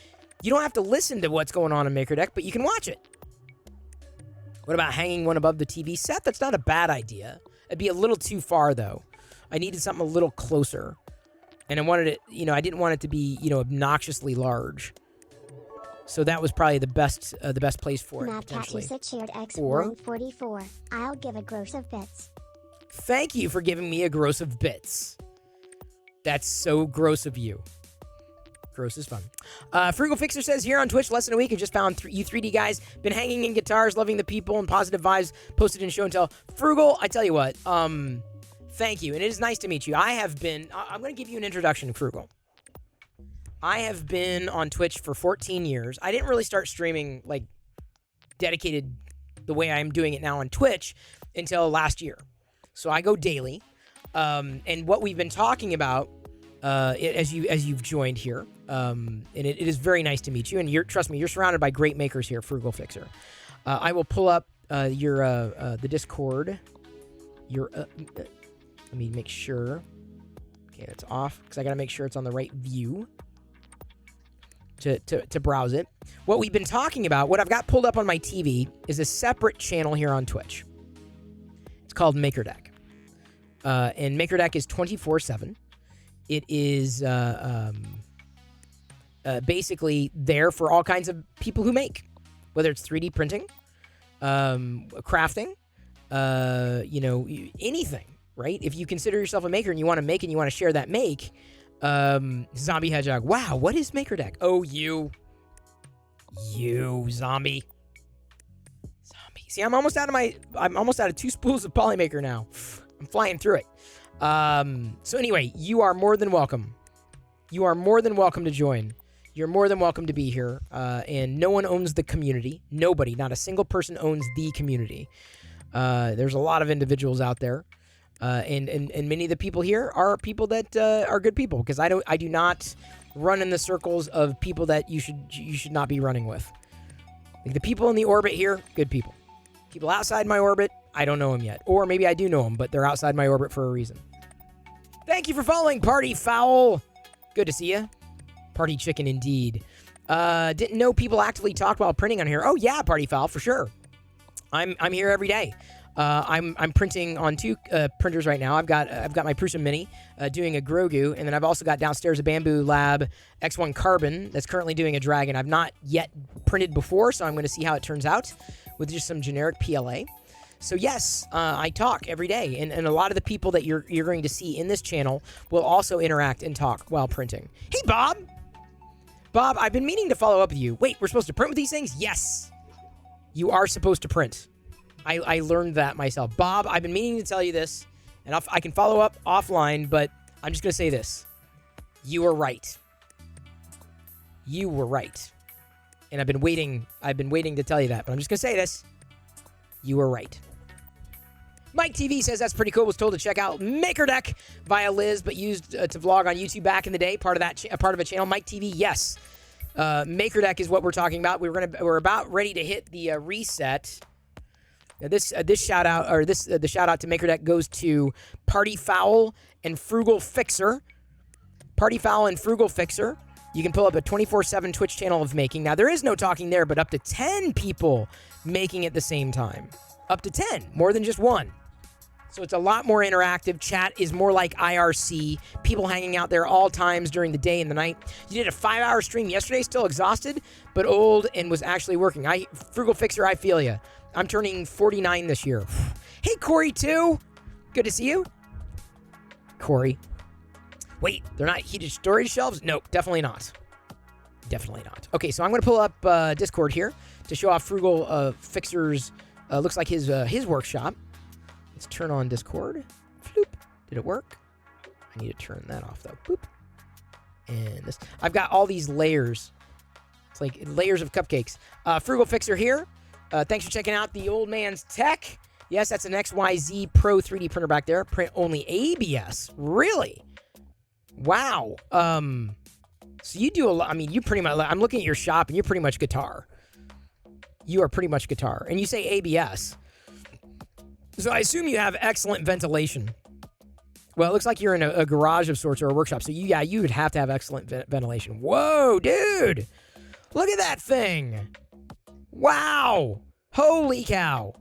You don't have to listen to what's going on in MakerDeck, but you can watch it. What about hanging one above the TV set? That's not a bad idea. It'd be a little too far, though. I needed something a little closer. And I wanted it, I didn't want it to be, obnoxiously large. So that was probably the best place for it, potentially. Or, X144. I'll give a gross of bits. Thank you for giving me a gross of bits. That's so gross of you. Gross is fun. Frugal Fixer says, here on Twitch, less than a week, I just found you 3D guys. Been hanging in guitars, loving the people and positive vibes posted in show and tell. Frugal, I tell you what, thank you. And it is nice to meet you. I'm going to give you an introduction, Frugal. I have been on Twitch for 14 years. I didn't really start streaming, like, dedicated the way I'm doing it now on Twitch until last year. So I go daily. And what we've been talking about, as you've joined here, and it is very nice to meet you. And trust me, you're surrounded by great makers here, Frugal Fixer. I will pull up the Discord. Let me make sure. Okay, it's off because I got to make sure it's on the right view to browse it. What we've been talking about, what I've got pulled up on my TV, is a separate channel here on Twitch. It's called MakerDeck. And MakerDeck is 24/7. It is basically there for all kinds of people who make, whether it's 3D printing, crafting, anything, right? If you consider yourself a maker and you want to make and you want to share that make, Zombie Hedgehog. Wow, what is MakerDeck? Oh, you zombie. See, I'm almost out of 2 spools of Polymaker now. I'm flying through it. So anyway, you are more than welcome. You are more than welcome to join. You're more than welcome to be here. And no one owns the community. Nobody, not a single person owns the community. There's a lot of individuals out there. And many of the people here are people that are good people, because I do not run in the circles of people that you should not be running with. Like the people in the orbit here, good people. People outside my orbit, I don't know them yet. Or maybe I do know them, but they're outside my orbit for a reason. Thank you for following, Party Foul. Good to see you. Party Chicken indeed. Didn't know people actively talk about printing on here. Oh yeah, Party Foul, for sure. I'm here every day. I'm printing on 2 printers right now. I've got my Prusa Mini doing a Grogu, and then I've also got downstairs a Bamboo Lab X1 Carbon that's currently doing a Dragon. I've not yet printed before, so I'm going to see how it turns out with just some generic PLA. So yes, I talk every day, and a lot of the people that you're going to see in this channel will also interact and talk while printing. Hey Bob, Bob, I've been meaning to follow up with you. Wait, we're supposed to print with these things? Yes. You are supposed to print. I learned that myself. Bob, I've been meaning to tell you this, and I can follow up offline, but I'm just going to say this. You were right. You were right. And I've been waiting to tell you that, but I'm just going to say this. You were right. Mike TV says that's pretty cool. Was told to check out MakerDeck via Liz, but used to vlog on YouTube back in the day. Part of that, part of a channel. Mike TV, yes. MakerDeck is what we're talking about. We're about ready to hit the reset. Now this shout out, or the shout out to MakerDeck goes to Party Foul and Frugal Fixer. Party Foul and Frugal Fixer. You can pull up a 24/7 Twitch channel of making. Now there is no talking there, but up to 10 people making at the same time. Up to 10, more than just one. So it's a lot more interactive. Chat is more like IRC. People hanging out there all times during the day and the night. You did a 5-hour stream yesterday, still exhausted, but old and was actually working. Frugal Fixer, I feel ya. I'm turning 49 this year. Hey, Corey, too. Good to see you. Corey. Wait, they're not heated storage shelves? Nope, definitely not. Definitely not. Okay, so I'm going to pull up Discord here to show off Frugal Fixer's, looks like his workshop. Let's turn on Discord. Floop. Did it work? I need to turn that off, though. Boop. And this. I've got all these layers. It's like layers of cupcakes. Frugal Fixer here. Thanks for checking out the old man's tech. Yes, that's an XYZ Pro 3D printer back there. Print only ABS. Really? Wow. So you do a lot. I mean, you pretty much, I'm looking at your shop and you're pretty much guitar. You are pretty much guitar. And you say ABS. So I assume you have excellent ventilation. Well, it looks like you're in a garage of sorts or a workshop. So you would have to have excellent ventilation. Whoa, dude. Look at that thing. Wow. Holy cow.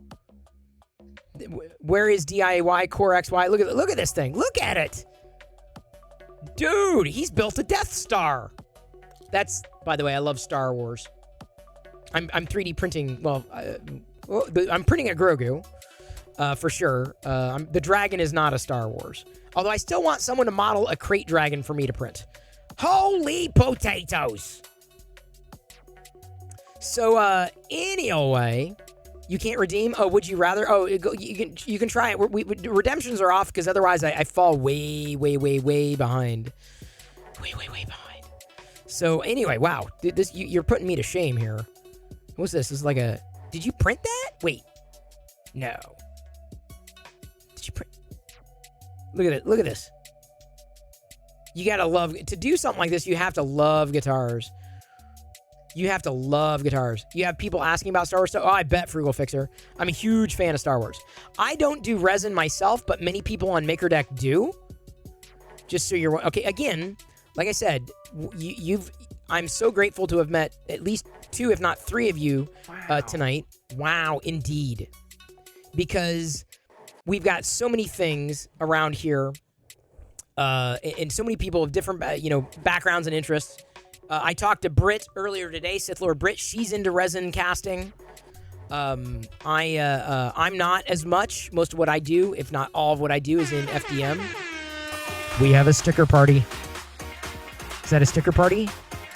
Where is DIY Core XY? Look at this thing. Look at it. Dude, he's built a Death Star. That's, by the way, I love Star Wars. I'm 3D printing, I'm printing a Grogu, for sure. The dragon is not a Star Wars. Although I still want someone to model a crate dragon for me to print. Holy potatoes! So, anyway, you can't redeem? Oh, would you rather? Oh, you can try it. Redemptions are off because otherwise I fall way behind. Way behind. So anyway, wow. You're putting me to shame here. What's this? This is like a... Did you print that? Wait. No. Did you print... Look at it. Look at this. You gotta love... To do something like this, you have to love guitars. You have to love guitars. You have people asking about Star Wars stuff. Oh, I bet, Frugal Fixer. I'm a huge fan of Star Wars. I don't do resin myself, but many people on MakerDeck do. Just so you're... Okay, again, like I said, I'm so grateful to have met at least 2, if not 3 of you tonight. Wow, indeed. Because we've got so many things around here, and so many people of different, backgrounds and interests. I talked to Britt earlier today, Sith Lord Britt. She's into resin casting. I'm not as much. Most of what I do, if not all of what I do, is in FDM. We have a sticker party. Is that a sticker party?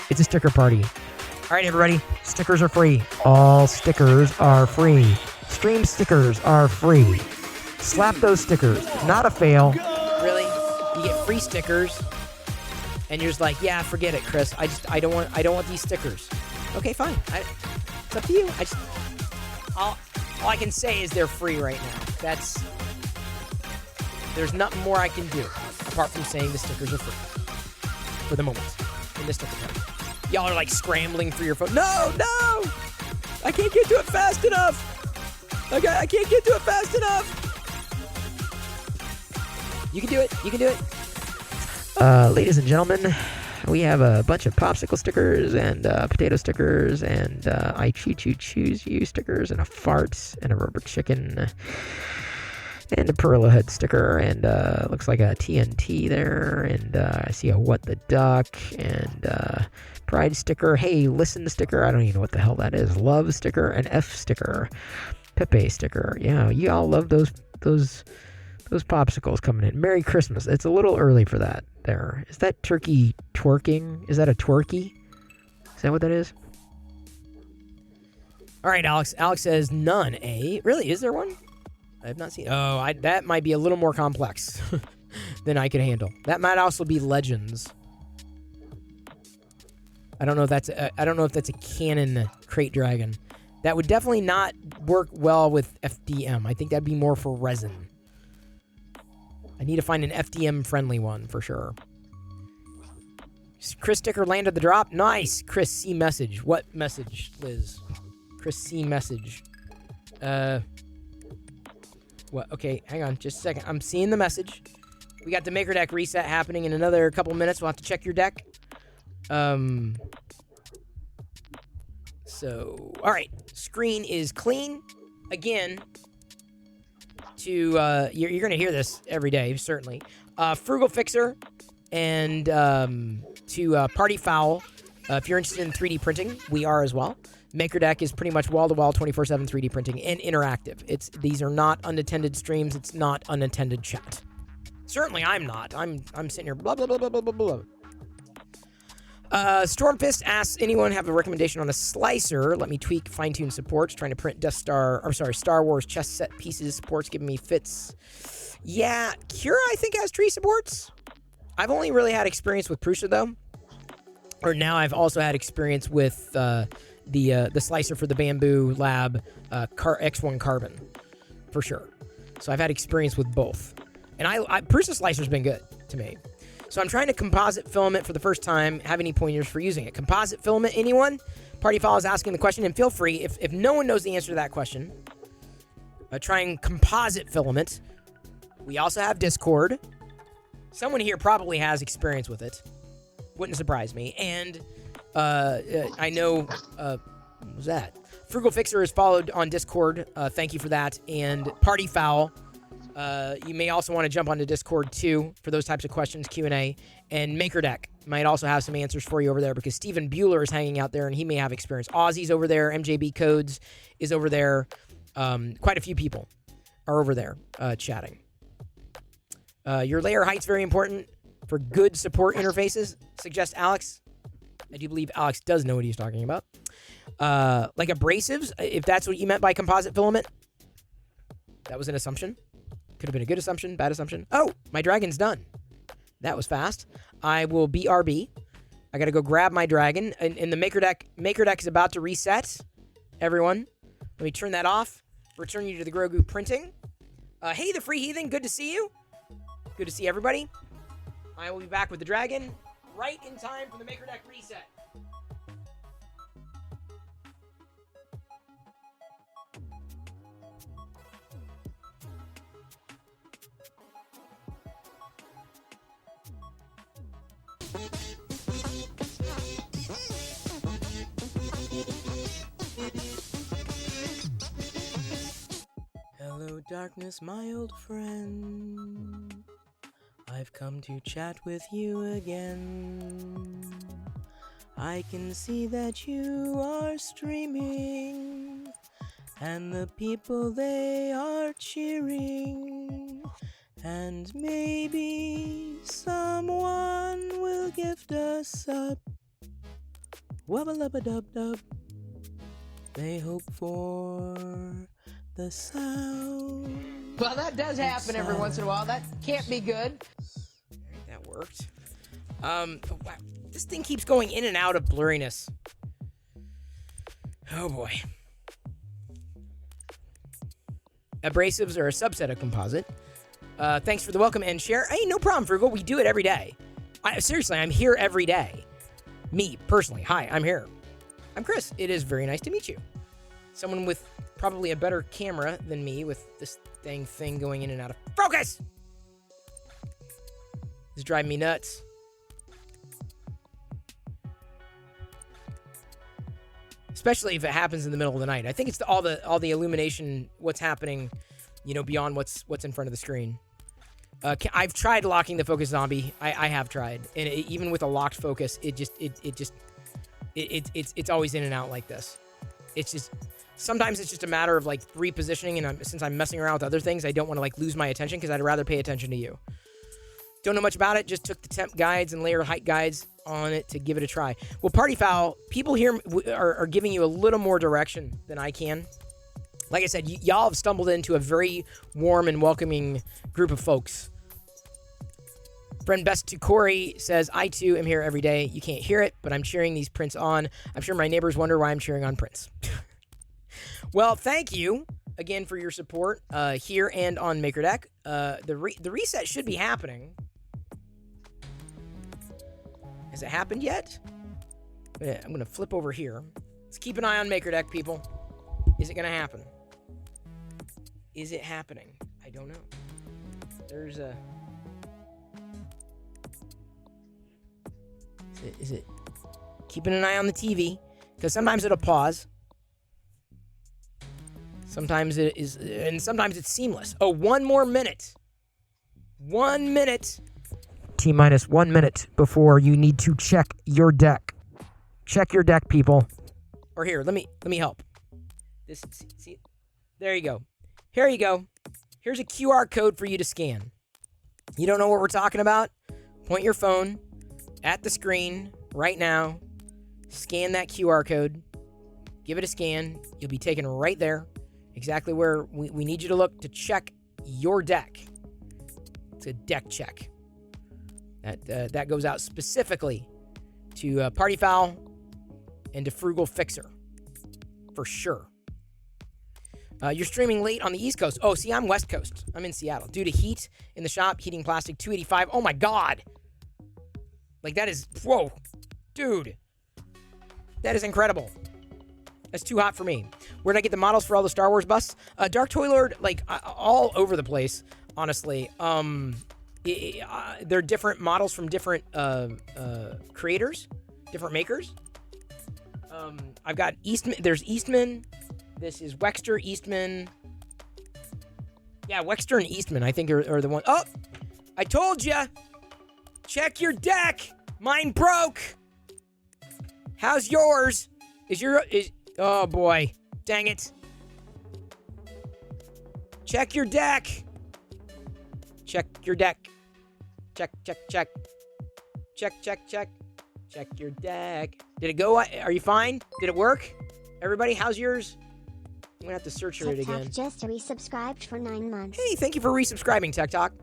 It's a sticker party. All right, everybody. Stickers are free. All stickers are free. Stream stickers are free. Slap those stickers. Not a fail. Really? You get free stickers. And you're just like, yeah, forget it, Chris. I don't want these stickers. Okay, fine. It's up to you. All I can say is they're free right now. There's nothing more I can do apart from saying the stickers are free for the moment in the sticker party. Y'all are like scrambling for your phone. No, I can't get to it fast enough. Okay, I can't get to it fast enough. You can do it. You can do it. Ladies and gentlemen, we have a bunch of popsicle stickers and potato stickers and I choose you stickers and a fart and a rubber chicken and a Perilla head sticker and looks like a TNT there and I see a what the duck and pride sticker. Hey, listen sticker. I don't even know what the hell that is. Love sticker and F sticker. Pepe sticker. Yeah, you all love those popsicles coming in. Merry Christmas. It's a little early for that there. Is that turkey twerking? Is that a twerky? that what that is? All right, Alex. Alex says none. Really? Is there one? I have not seen. Oh, that might be a little more complex than I could handle. That might also be Legends. I don't know if that's a canon crate dragon. That would definitely not work well with FDM. I think that'd be more for Resin. I need to find an FDM friendly one for sure. Chris sticker landed the drop. Nice. Chris, see message. What message, Liz? Chris, see message. What? Okay, hang on just a second. I'm seeing the message. We got the Maker Deck reset happening in another couple minutes. We'll have to check your deck. So, all right. Screen is clean. Again, you're going to hear this every day, certainly. Frugal Fixer and to Party Foul. If you're interested in 3D printing, we are as well. Maker Deck is pretty much wall-to-wall 24/7 3D printing and interactive. These are not unattended streams. It's not unattended chat. Certainly I'm not. I'm sitting here blah, blah, blah, blah, blah, blah, blah. Stormfist asks, anyone have a recommendation on a slicer? Let me tweak, fine-tune supports. Trying to print Star Wars chess set pieces. Supports giving me fits. Yeah, Cura I think has tree supports. I've only really had experience with Prusa though. Or now I've also had experience with the slicer for the Bamboo Lab X1 Carbon for sure. So I've had experience with both. And Prusa slicer's been good to me. So I'm trying to composite filament for the first time. Have any pointers for using it? Composite filament, anyone? Party Foul is asking the question, and feel free, if no one knows the answer to that question, trying composite filament. We also have Discord. Someone here probably has experience with it. Wouldn't surprise me. And I know, what was that? Frugal Fixer is followed on Discord. Thank you for that. And Party Foul. You may also want to jump onto Discord too for those types of questions, Q&A. And Maker Deck might also have some answers for you over there because Stephen Bueller is hanging out there and he may have experience. Ozzy's over there. MJB Codes is over there. Quite a few people are over there chatting. Your layer height's very important for good support interfaces, suggests Alex. I do believe Alex does know what he's talking about. Like abrasives, if that's what you meant by composite filament. That was an assumption. Could have been a good assumption, bad assumption. Oh, my dragon's done. That was fast. I will BRB. I got to go grab my dragon. And the Maker Deck is about to reset. Everyone, let me turn that off. Return you to the Grogu printing. Hey, the Free Heathen, good to see you. Good to see everybody. I will be back with the dragon right in time for the Maker Deck reset. Hello, darkness, my old friend. I've come to chat with you again. I can see that you are streaming, and the people, they are cheering. And maybe someone will gift us up. Wubba-lubba-dub-dub. They hope for the sound. Well, that does happen every once in a while. That can't be good. That worked. Wow. This thing keeps going in and out of blurriness. Oh boy. Abrasives are a subset of composite. Thanks for the welcome and share. Hey, no problem, Frugal. We do it every day. Seriously, I'm here every day. Me, personally. Hi, I'm here. I'm Chris. It is very nice to meet you. Someone with probably a better camera than me with this dang thing going in and out of focus. It's driving me nuts. Especially if it happens in the middle of the night. I think it's all the illumination, what's happening, beyond what's in front of the screen. I've tried locking the focus zombie. I have tried, and even with a locked focus, it's always in and out like this. It's just sometimes it's just a matter of like repositioning, and since I'm messing around with other things, I don't want to like lose my attention because I'd rather pay attention to you. Don't know much about it. Just took the temp guides and layer height guides. on it to give it a try. Well, Party Foul, people here are giving you a little more direction than I can. Like I said, y'all have stumbled into a very warm and welcoming group of folks. Friend Best to Corey says, I too am here every day. You can't hear it, but I'm cheering these Prince on. I'm sure my neighbors wonder why I'm cheering on Prince. Well, thank you again for your support here and on MakerDeck. The reset should be happening. Has it happened yet? I'm going to flip over here. Let's keep an eye on MakerDeck, people. Is it going to happen? Is it happening? I don't know. There's a... Is it keeping an eye on the TV? Because sometimes it'll pause. Sometimes it is, and sometimes it's seamless. Oh, 1 more minute. 1 minute. T-minus 1 minute before you need to check your deck. Check your deck, people. Or here, let me help. See, there you go. Here you go. Here's a QR code for you to scan. You don't know what we're talking about? Point your phone at the screen right now. Scan that QR code. Give it a scan. You'll be taken right there. Exactly where we need you to look to check your deck. It's a deck check. That goes out specifically to Party Foul and to Frugal Fixer. For sure. You're streaming late on the East Coast. Oh, see, I'm West Coast. I'm in Seattle. Due to heat in the shop, heating plastic, $285. Oh, my God. Like, that is... Whoa. Dude. That is incredible. That's too hot for me. Where did I get the models for all the Star Wars busts? Dark Toy Lord, like, all over the place, honestly. They're different models from different creators, different makers. I've got Eastman. There's Eastman. This is Wexter, Eastman. Yeah, Wexter and Eastman, I think, are the one. Oh, I told ya. Check your deck. Mine broke. How's yours? Oh, boy. Dang it. Check your deck. Check your deck. Check. Check your deck. Did it go? Are you fine? Did it work? Everybody, how's yours? I'm going to have to search for it again. just resubscribed for 9 months. Hey, thank you for resubscribing, Tech Talk.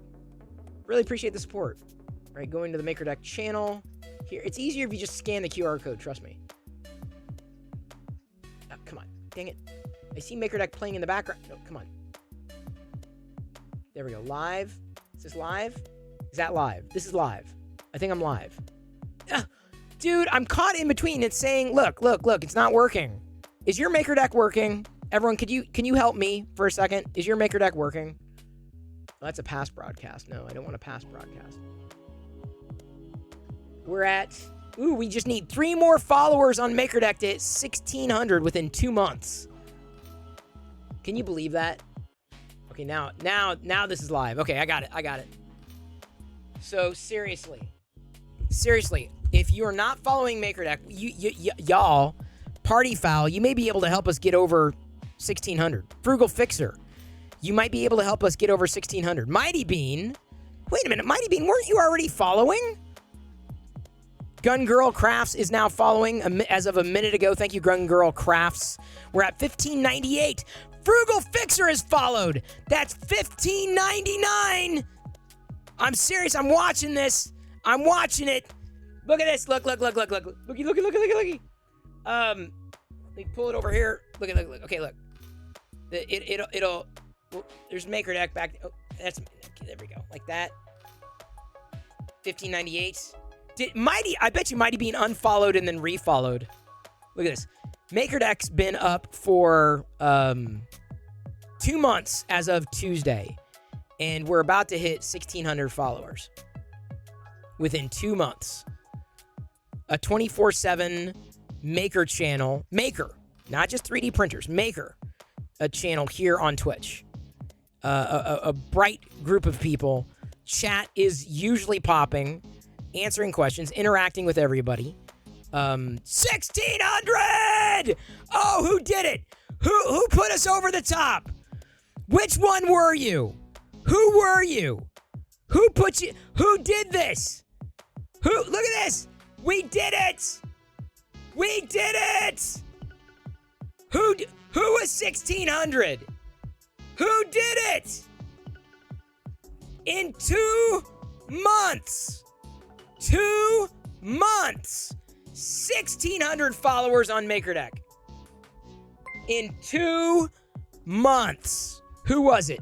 Really appreciate the support. All right, going to the MakerDeck channel. Here, it's easier if you just scan the QR code, trust me. Oh, come on. Dang it. I see MakerDeck playing in the background. No, come on. There we go. Live. Is this live? Is that live? This is live. I think I'm live. Dude, I'm caught in between. It's saying, look, it's not working. Is your MakerDeck working? Everyone, can you help me for a second? Is your MakerDeck working? Oh, that's a past broadcast. No, I don't want a past broadcast. We're at... Ooh, we just need 3 more followers on MakerDeck to hit 1,600 within 2 months. Can you believe that? Okay, now this is live. Okay, I got it. So, seriously, if you're not following MakerDeck, y'all, Party Foul, you may be able to help us get over 1,600. Frugal Fixer, you might be able to help us get over 1,600. Mighty Bean, wait a minute, Mighty Bean, weren't you already following? Gun Girl Crafts is now following as of a minute ago. Thank you, Gun Girl Crafts. We're at 1,598. Frugal Fixer is followed. That's 1,599. I'm serious. I'm watching this. I'm watching it. Look at this. Look. Looky. Let me pull it over here. Look. Okay, look. It'll. There's MakerDeck back. Oh, that's. There we go. Like that. 1,598. I bet you Mighty Bean unfollowed and then refollowed. Look at this. MakerDeck's been up for 2 months as of Tuesday, and we're about to hit 1,600 followers within 2 months. A 24/7 Maker channel. Maker, not just 3D printers. Maker, a channel here on Twitch. A bright group of people. Chat is usually popping. Answering questions, interacting with everybody. 1,600! Oh, who did it? Who put us over the top? Which one were you? Who were you? Who put you? Who did this? Look at this. We did it! We did it! Who was 1600? Who did it? In 2 months. 2 months. 1,600 followers on MakerDeck. In 2 months. Who was it?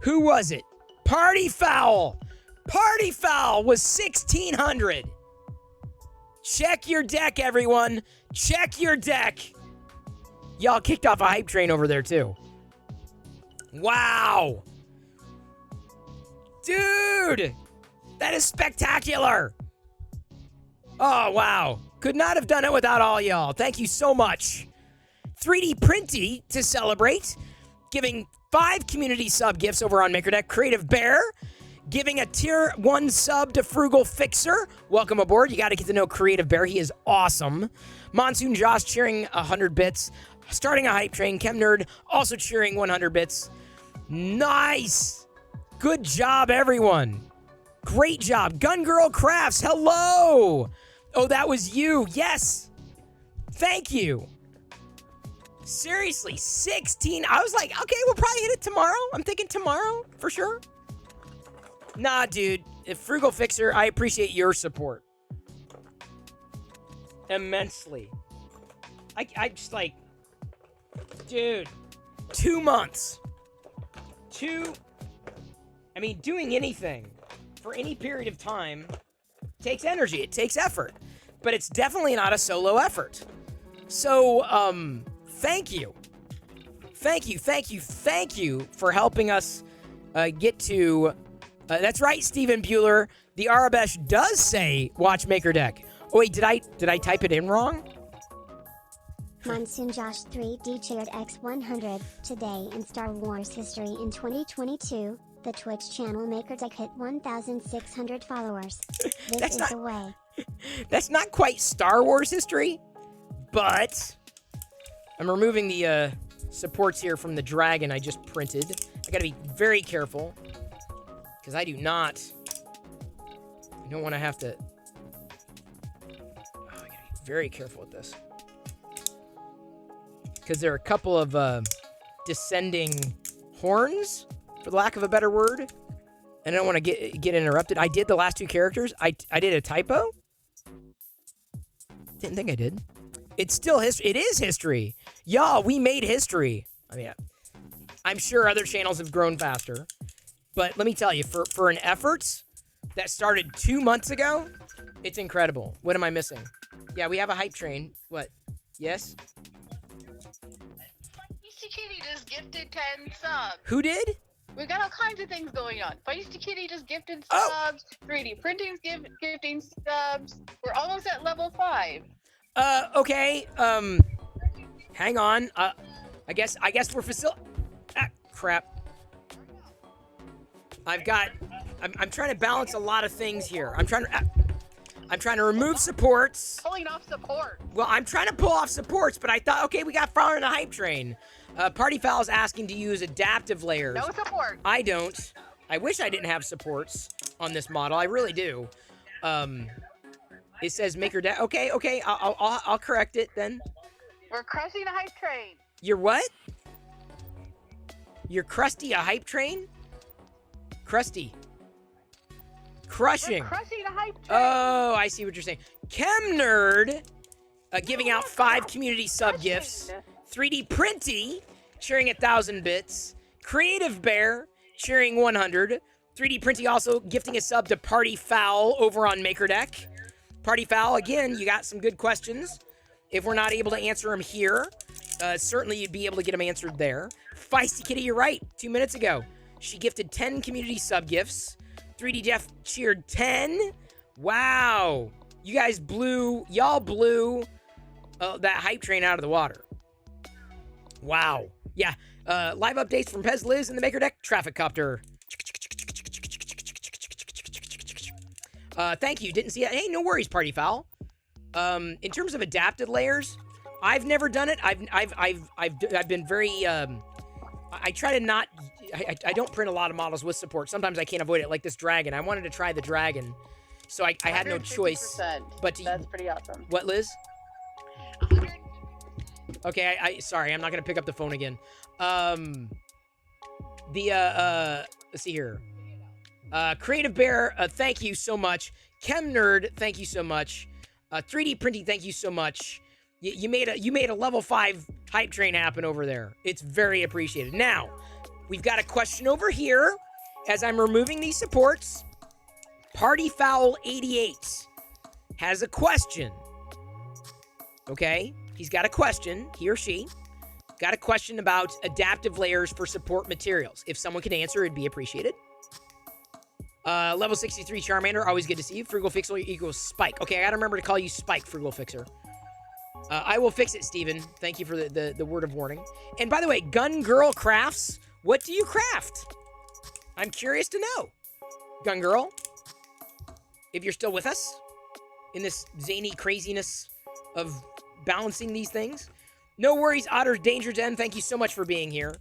Who was it? Party Foul. Party Foul was 1,600. Check your deck, everyone. Check your deck. Y'all kicked off a hype train over there, too. Wow. Dude, that is spectacular. Oh, wow. Could not have done it without all y'all. Thank you so much. 3D Printy to celebrate, giving 5 community sub gifts over on MakerDeck. Creative Bear, giving a tier 1 sub to Frugal Fixer. Welcome aboard. You got to get to know Creative Bear. He is awesome. Monsoon Josh cheering 100 bits. Starting a hype train. Chem Nerd also cheering 100 bits. Nice. Good job, everyone. Great job. Gun Girl Crafts, hello. Oh, that was you. Yes. Thank you. Seriously, 16. I was like, okay, we'll probably hit it tomorrow. I'm thinking tomorrow for sure. Nah, dude. If Frugal Fixer, I appreciate your support immensely. I just like, dude, 2 months. I mean, doing anything for any period of time takes energy. It takes effort. But it's definitely not a solo effort. So, thank you. Thank you for helping us get to... that's right, Stephen Bueller. The Arabesh does say watch MakerDeck. Oh, wait, did I type it in wrong? Monsoon Josh 3D cheered X100 today in Star Wars history in 2022. The Twitch channel MakerDeck hit 1,600 followers. This is the way. That's not quite Star Wars history, but I'm removing the supports here from the dragon I just printed. I gotta be very careful because I don't want to have to. Oh, I gotta be very careful with this because there are a couple of descending horns, for the lack of a better word, and I don't want to get interrupted. I did the last 2 characters. I did a typo. Didn't think I did. It's still history. It is history. Y'all, we made history. I mean, I'm sure other channels have grown faster, but let me tell you, for an effort that started 2 months ago, it's incredible. What am I missing? Yeah, we have a hype train. What? Yes? Feisty Kitty just gifted 10 subs. Who did? We've got all kinds of things going on. Feisty Kitty just gifted Oh. subs. 3D Printing's gifting subs. We're almost at level 5. Okay. Hang on. I guess we're crap. I'm trying to balance a lot of things here. I'm trying to remove supports. Pulling off support. Well, I'm trying to pull off supports, but I thought, okay, we got Fowler in the hype train. Party Foul is asking to use adaptive layers. No support. I don't. I wish I didn't have supports on this model. I really do. It says MakerDeck. Okay. I'll correct it then. We're crushing the hype train. You're what? You're crusty a hype train? Crusty. Crushing. We're crushing the hype train. Oh, I see what you're saying. Chem Nerd giving out 5 community sub gifts. 3D Printy sharing 1,000 bits. Creative Bear sharing 100. 3D Printy also gifting a sub to Party Foul over on MakerDeck. Party Foul, again, you got some good questions. If we're not able to answer them here, certainly you'd be able to get them answered there. Feisty Kitty, you're right. 2 minutes ago, she gifted 10 community sub gifts. 3D Jeff cheered 10. Wow. You guys y'all blew that hype train out of the water. Wow. Yeah. Live updates from Pez Liz in the MakerDeck Traffic Copter. Thank you. Didn't see it. Hey, no worries, Party Foul. In terms of adapted layers, I've never done it. I've been very. I try to not. I don't print a lot of models with support. Sometimes I can't avoid it, like this dragon. I wanted to try the dragon, So I had no choice. 150%. But to, That's pretty awesome. what, Liz? 100. Okay, I sorry, I'm not gonna pick up the phone again. Let's see here. Creative Bear, thank you so much. Chem Nerd, thank you so much. 3D Printing, thank you so much. You made a level 5 hype train happen over there. It's very appreciated. Now, we've got a question over here. As I'm removing these supports, Party Foul 88 has a question. Okay? He's got a question, he or she. Got a question about adaptive layers for support materials. If someone could answer, it'd be appreciated. Level 63 Charmander, always good to see you. Frugal Fixer equals Spike. Okay, I gotta remember to call you Spike, Frugal Fixer. I will fix it, Steven. Thank you for the word of warning. And by the way, Gun Girl Crafts, what do you craft? I'm curious to know. Gun Girl, if you're still with us in this zany craziness of balancing these things. No worries, Otter's Danger Den. Thank you so much for being here.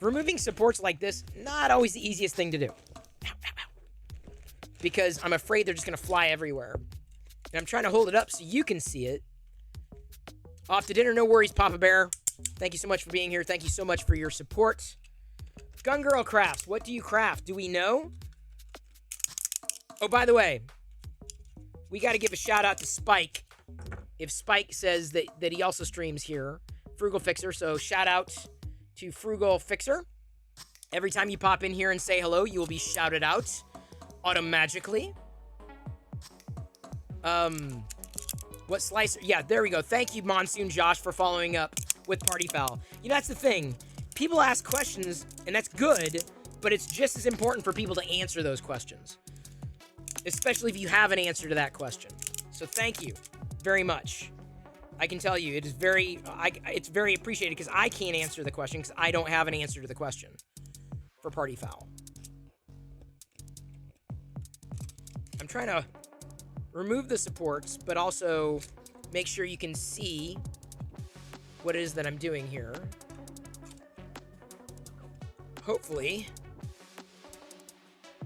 Removing supports like this, not always the easiest thing to do. Because I'm afraid they're just going to fly everywhere. And I'm trying to hold it up so you can see it. Off to dinner, no worries, Papa Bear. Thank you so much for being here. Thank you so much for your support. Gun Girl Crafts, what do you craft? Do we know? Oh, by the way, we got to give a shout out to Spike. If Spike says that he also streams here, Frugal Fixer. So shout out to Frugal Fixer. Every time you pop in here and say hello, you will be shouted out automatically. What slicer? Yeah, there we go. Thank you, Monsoon Josh, for following up with Party Foul. You know, that's the thing. People ask questions, and that's good, but it's just as important for people to answer those questions. Especially if you have an answer to that question. So thank you very much. I can tell you, it is it's very appreciated because I can't answer the question because I don't have an answer to the question for Party Foul. I'm trying to remove the supports, but also make sure you can see what it is that I'm doing here. Hopefully,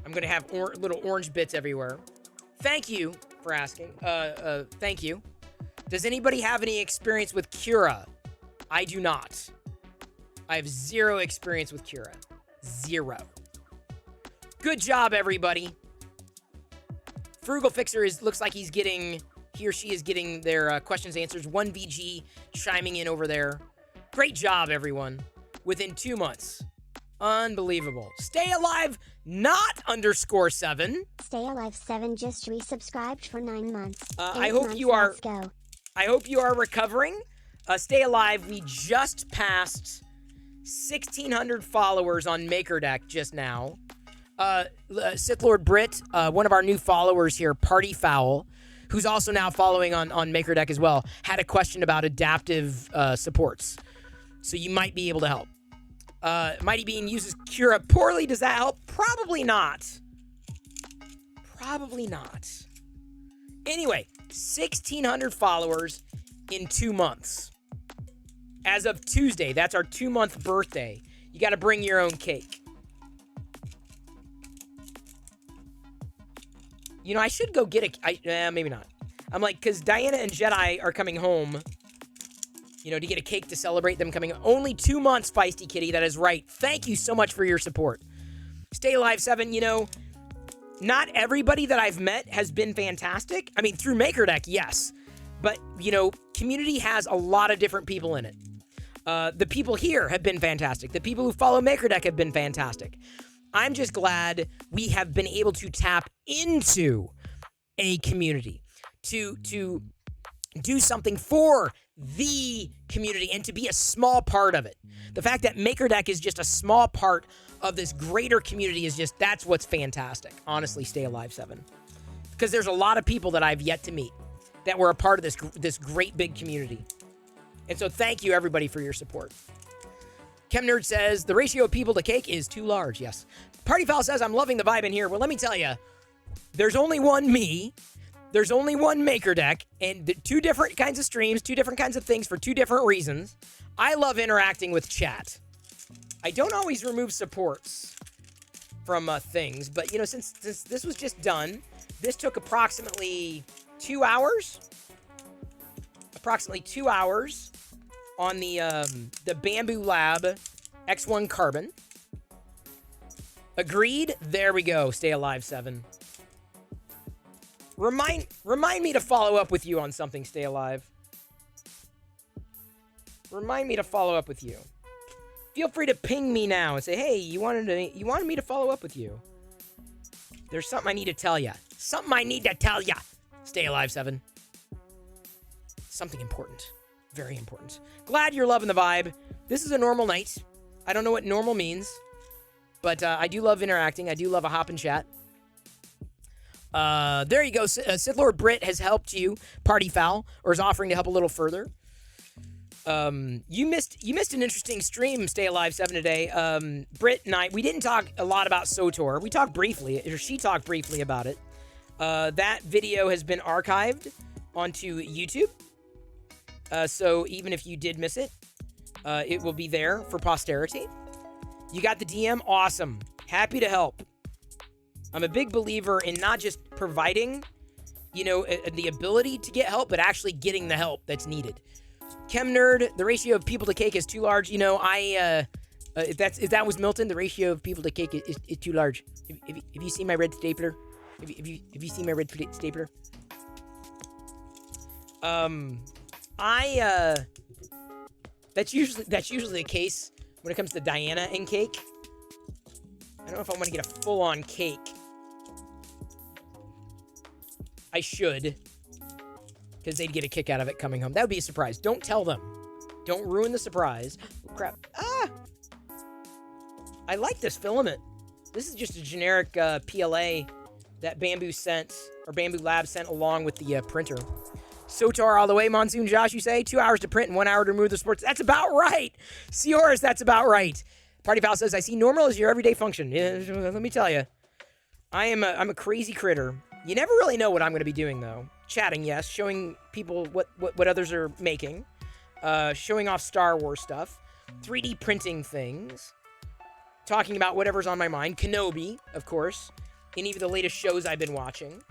I'm going to have little orange bits everywhere. Thank you for asking. Thank you. Does anybody have any experience with Cura? I do not. I have zero experience with Cura. Zero. Good job, everybody. Frugal Fixer looks like he or she is getting their questions answered. 1VG chiming in over there. Great job, everyone. Within 2 months. Unbelievable. Stay Alive not _7. Stay Alive 7 just resubscribed for 9 months. I hope you are. Let's go. I hope you are recovering. Stay Alive. We just passed 1,600 followers on MakerDeck just now. Sith Lord Brit, one of our new followers here, Party Foul, who's also now following on MakerDeck as well, had a question about adaptive supports. So you might be able to help. Mighty Bean uses Cura poorly. Does that help? Probably not. Probably not. Anyway, 1,600 followers in 2 months. As of Tuesday, that's our 2-month birthday. You got to bring your own cake. You know, I should go get maybe not. I'm like, because Diana and Jedi are coming home, you know, to get a cake to celebrate them coming. Only 2 months, Feisty Kitty. That is right. Thank you so much for your support. Stay Alive 7, you know, not everybody that I've met has been fantastic. I mean, through MakerDeck, yes. But, you know, community has a lot of different people in it. The people here have been fantastic. The people who follow MakerDeck have been fantastic. I'm just glad we have been able to tap into a community to do something for the community and to be a small part of it. The fact that MakerDeck is just a small part of this greater community is just, that's what's fantastic. Honestly, Stay Alive 7. Because there's a lot of people that I've yet to meet that were a part of this great big community. And so thank you everybody for your support. ChemNerd says, the ratio of people to cake is too large. Yes. Party Foul says, I'm loving the vibe in here. Well, let me tell you, there's only one me. There's only one MakerDeck, and 2 different kinds of streams, 2 different kinds of things for 2 different reasons. I love interacting with chat. I don't always remove supports. from things. But, you know, since this was just done, this took approximately 2 hours. Approximately 2 hours on the Bamboo Lab X1 Carbon. Agreed? There we go. Stay alive, 7. Remind me to follow up with you on something, Stay Alive. Remind me to follow up with you. Feel free to ping me now and say, hey, you wanted me to follow up with you. There's something I need to tell you. Something I need to tell you. Stay alive, 7. Something important. Very important. Glad you're loving the vibe. This is a normal night. I don't know what normal means, but I do love interacting. I do love a hop and chat. There you go. Sith Lord Brit has helped you, Party Foul, or is offering to help a little further. You missed an interesting stream, Stay Alive 7 today. Brit and I, we didn't talk a lot about SOTOR. We talked briefly, or she talked briefly about it. That video has been archived onto YouTube. So even if you did miss it, it will be there for posterity. You got the DM? Awesome. Happy to help. I'm a big believer in not just providing, you know, the ability to get help, but actually getting the help that's needed. Chem Nerd, the ratio of people to cake is too large. You know, if that was Milton, the ratio of people to cake is too large. If you see my red stapler, if you see my red stapler, that's usually the case when it comes to Diana and cake. I don't know if I want to get a full-on cake. I should, because they'd get a kick out of it coming home. That would be a surprise. Don't tell them. Don't ruin the surprise. Oh, crap. Ah! I like this filament. This is just a generic PLA that Bamboo sent, or Bamboo Lab sent along with the printer. SOTOR all the way, Monsoon Josh, you say? 2 hours to print and 1 hour to remove the supports. That's about right! Seoris, that's about right. Party Foul says, I see normal as your everyday function. Yeah, let me tell you. I'm a crazy critter. You never really know what I'm going to be doing, though. Chatting, yes. Showing people what others are making. Showing off Star Wars stuff. 3D printing things. Talking about whatever's on my mind. Kenobi, of course. Any of the latest shows I've been watching.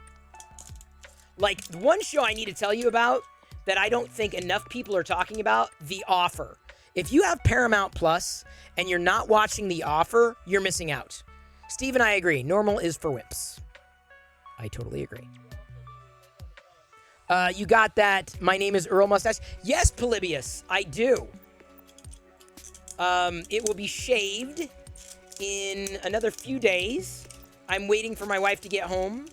Like, one show I need to tell you about that I don't think enough people are talking about, The Offer. If you have Paramount Plus and you're not watching The Offer, you're missing out. Steve and I agree. Normal is for wimps. I totally agree. You got that. My name is Earl Mustache. Yes, Polybius, I do. It will be shaved in another few days. I'm waiting for my wife to get home.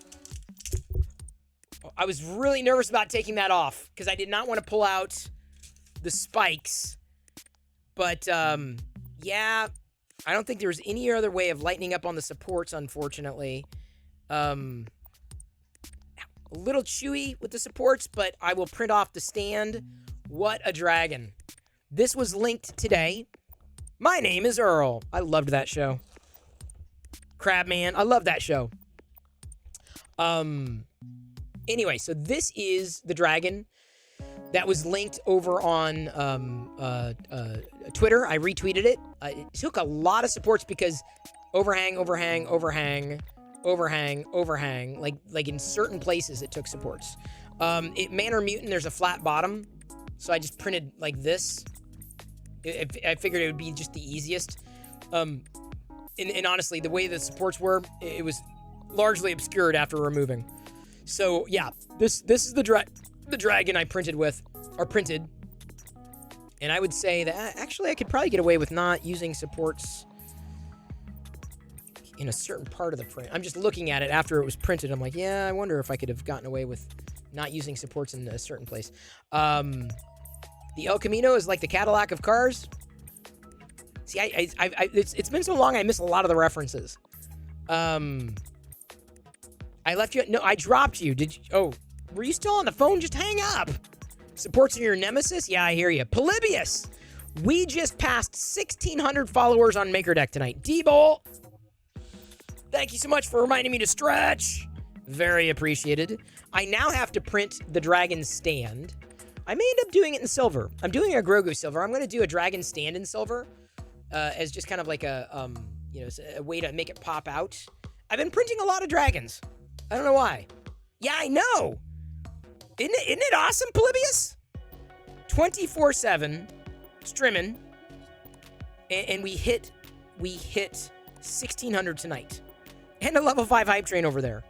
I was really nervous about taking that off because I did not want to pull out the spikes. But, yeah, I don't think there's any other way of lightening up on the supports, unfortunately. A little chewy with the supports, but I will print off the stand. What a dragon. This was linked today. My name is Earl. I loved that show. Crabman, I love that show. Anyway, so this is the dragon that was linked over on Twitter. I retweeted it. It took a lot of supports because overhang. Like in certain places, it took supports. Manor Mutant, there's a flat bottom, so I just printed like this. I figured it would be just the easiest. And honestly, the way the supports were, it was largely obscured after removing. So yeah, this is the dragon I printed with, or printed. And I would say that actually I could probably get away with not using supports in a certain part of the print. I'm just looking at it after it was printed. I'm like, yeah, I wonder if I could have gotten away with not using supports in a certain place. The El Camino is like the Cadillac of cars. See, it's been so long, I miss a lot of the references. I left you. No, I dropped you. Did you? Oh, were you still on the phone? Just hang up. Supports are your nemesis? Yeah, I hear you. Polybius, we just passed 1,600 followers on MakerDeck tonight. D-Bolt, thank you so much for reminding me to stretch. Very appreciated. I now have to print the dragon stand. I may end up doing it in silver. I'm doing a Grogu silver. I'm going to do a dragon stand in silver as just kind of like a you know, it's a way to make it pop out. I've been printing a lot of dragons. I don't know why. Yeah, I know. Isn't it awesome, Polybius? 24/7 strimming, and we hit 1,600 tonight, and a level 5 hype train over there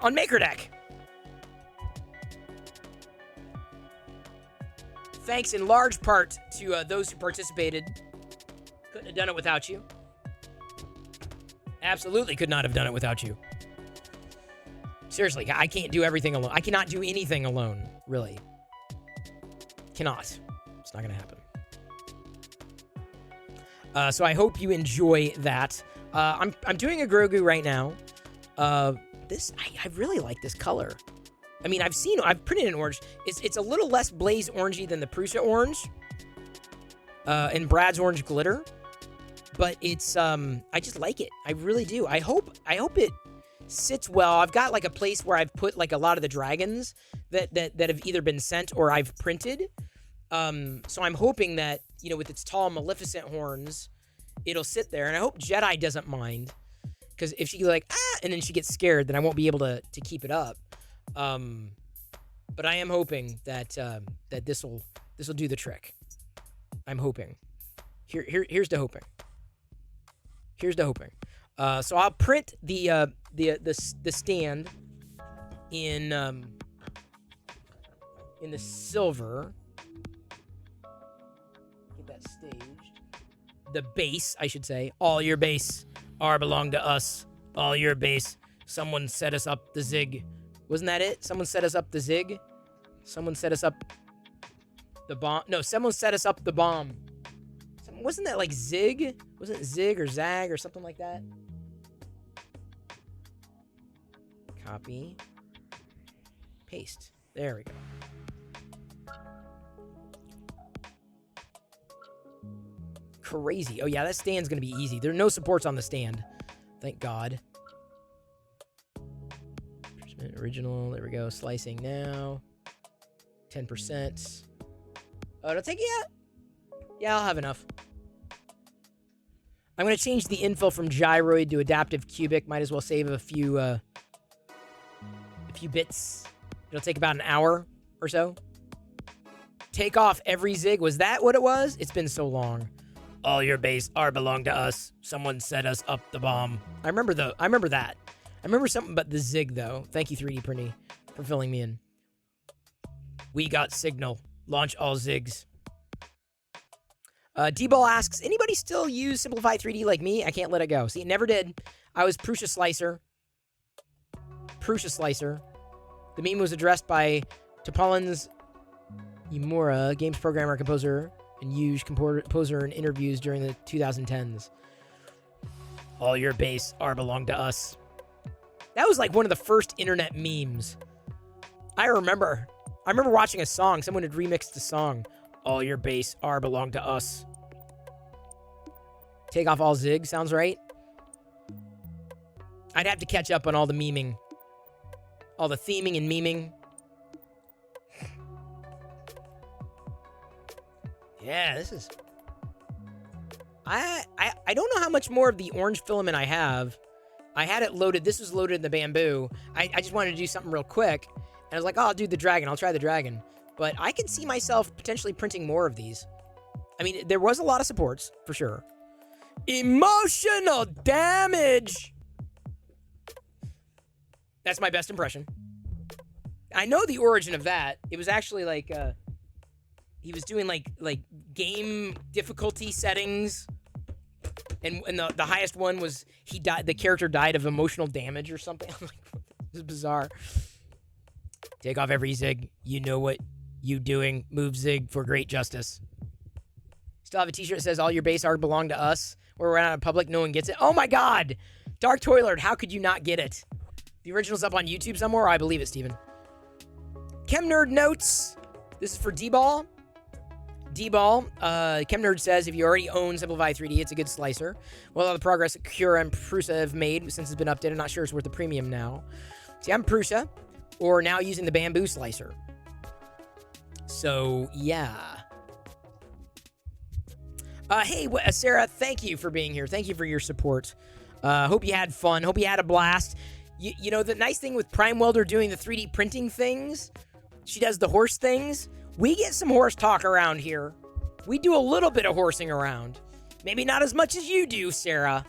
on Maker Deck. Thanks in large part to those who participated. Couldn't have done it without you. Absolutely could not have done it without you. Seriously, I can't do everything alone. I cannot do anything alone, really. Cannot. It's not going to happen. So I hope you enjoy that. I'm doing a Grogu right now. I really like this color. I mean, I've printed an orange. It's a little less blaze orangey than the Prusa orange. And Brad's orange glitter. But it's I just like it. I really do. I hope it sits well. I've got like a place where I've put like a lot of the dragons that have either been sent or I've printed. So I'm hoping that, you know, with its tall Maleficent horns, it'll sit there. And I hope Jedi doesn't mind. Because if she like, and then she gets scared, then I won't be able to keep it up. But I am hoping that that this will do the trick. I'm hoping. Here's the hoping. Here's the hoping. So I'll print the stand in the silver. Get that staged. The base, I should say. All your base are belong to us. All your base. Someone set us up the zig. Wasn't that it? Someone set us up the zig. Someone set us up the bomb. No, someone set us up the bomb. Wasn't that like zig? Wasn't it zig or zag or something like that? Copy. Paste. There we go. Crazy. Oh yeah, that stand's gonna be easy. There are no supports on the stand. Thank God. Original. There we go. Slicing now. 10%. Oh, it'll take it yet? Yeah, I'll have enough. I'm going to change the infill from gyroid to adaptive cubic. Might as well save a few bits. It'll take about an hour or so. Take off every zig. Was that what it was? It's been so long. All your base are belong to us. Someone set us up the bomb. I remember that. I remember something about the zig, though. Thank you, 3D Printy, for filling me in. We got signal. Launch all zigs. D-Ball asks, anybody still use Simplify 3D like me? I can't let it go. See, never did. I was Prusa Slicer. The meme was addressed by Topolins Imura, games programmer, composer, and huge composer in interviews during the 2010s. All your base are belong to us. That was like one of the first internet memes. I remember watching a song. Someone had remixed the song. All your base are belong to us. Take off all zig. Sounds right. I'd have to catch up on all the memeing. All the theming and memeing. Yeah, this is... I don't know how much more of the orange filament I have. I had it loaded. This was loaded in the bamboo. I just wanted to do something real quick. And I was like, oh, I'll do the dragon. I'll try the dragon. But I can see myself potentially printing more of these. I mean, there was a lot of supports, for sure. Emotional damage! That's my best impression. I know the origin of that. It was actually like, he was doing like game difficulty settings. And the highest one was, the character died of emotional damage or something. I'm like, this is bizarre. Take off every zig. You know what you doing. Move zig for great justice. Still have a t-shirt that says all your base art belong to us. We're out in public. No one gets it. Oh my God. Dark Toiler. How could you not get it? The original's up on YouTube somewhere. I believe it, Steven. Chem Nerd notes. This is for D-Ball. D-Ball. Chem Nerd says if you already own Simplify 3D, it's a good slicer. Well, all the progress that Cura and Prusa have made since it's been updated, I'm not sure it's worth the premium now. See, I'm Prusa. Or now using the bamboo slicer. So, yeah. Hey, Sarah, thank you for being here. Thank you for your support. Hope you had fun. Hope you had a blast. You know, the nice thing with Prime Welder doing the 3D printing things, she does the horse things. We get some horse talk around here. We do a little bit of horsing around. Maybe not as much as you do, Sarah.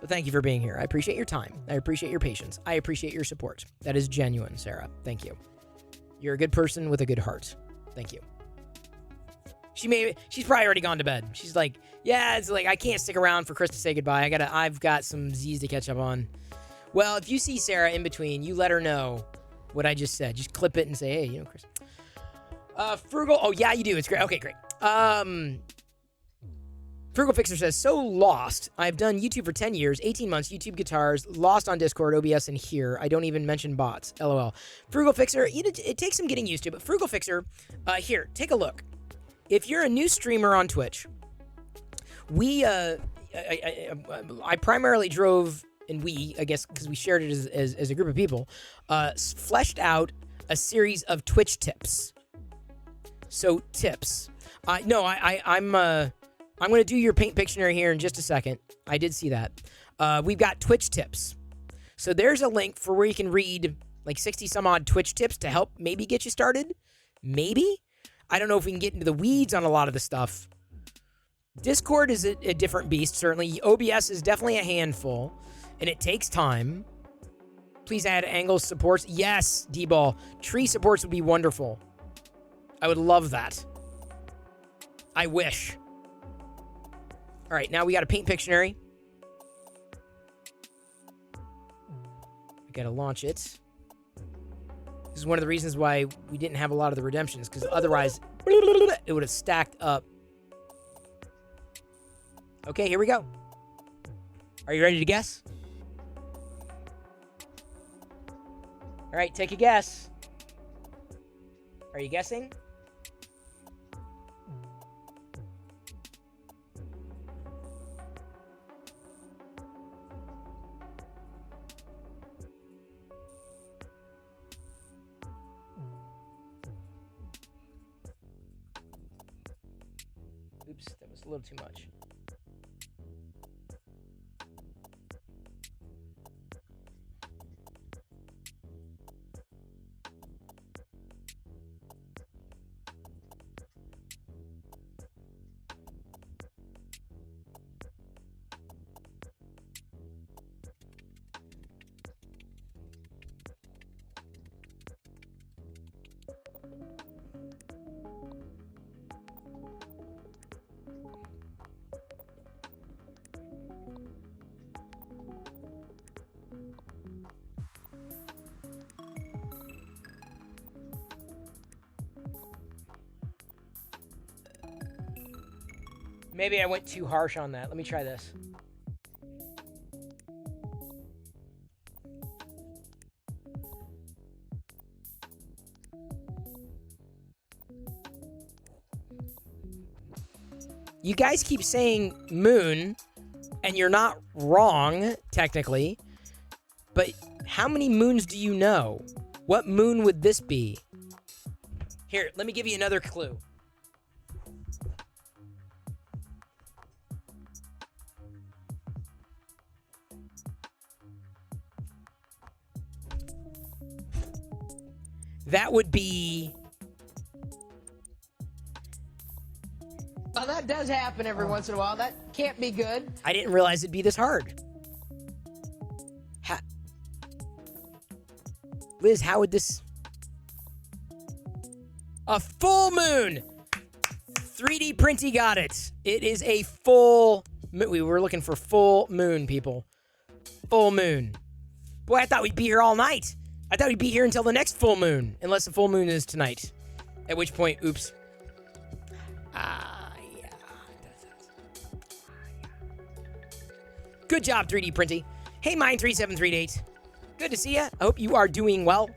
But thank you for being here. I appreciate your time. I appreciate your patience. I appreciate your support. That is genuine, Sarah. Thank you. You're a good person with a good heart. Thank you. She's probably already gone to bed. She's like, yeah, it's like I can't stick around for Chris to say goodbye. I've got some Z's to catch up on. Well, if you see Sarah in between, you let her know what I just said. Just clip it and say, hey, you know, Chris. Frugal. Oh yeah, you do. It's great. Okay, great. Frugal Fixer says, so lost. I've done YouTube for 10 years, 18 months, YouTube guitars, lost on Discord, OBS, and here. I don't even mention bots. LOL. Frugal Fixer, it takes some getting used to, but Frugal Fixer, here, take a look. If you're a new streamer on Twitch, I primarily drove, and I guess because we shared it as a group of people, fleshed out a series of Twitch tips. So tips. I'm going to do your paint Pictionary here in just a second. I did see that. We've got Twitch tips. So there's a link for where you can read like 60 some odd Twitch tips to help maybe get you started. Maybe. I don't know if we can get into the weeds on a lot of the stuff. Discord is a different beast, certainly. OBS is definitely a handful, and it takes time. Please add angles supports. Yes, D-Ball. Tree supports would be wonderful. I would love that. I wish. All right, now we got a paint Pictionary. I got to launch it. This is one of the reasons why we didn't have a lot of the redemptions, because otherwise it would have stacked up. Okay, here we go. Are you ready to guess? All right, take a guess. Are you guessing? Oops, that was a little too much. Maybe I went too harsh on that. Let me try this. You guys keep saying moon, and you're not wrong, technically. But how many moons do you know? What moon would this be? Here, let me give you another clue. That would be... Well, that does happen every once in a while. That can't be good. I didn't realize it'd be this hard. Liz, how would this... A full moon! 3D Printy got it. It is a full... We were looking for full moon, people. Full moon. Boy, I thought we'd be here all night. I thought we'd be here until the next full moon. Unless the full moon is tonight. At which point, oops. Yeah. Good job, 3D Printy. Hey, Mine3738. Good to see you. I hope you are doing well.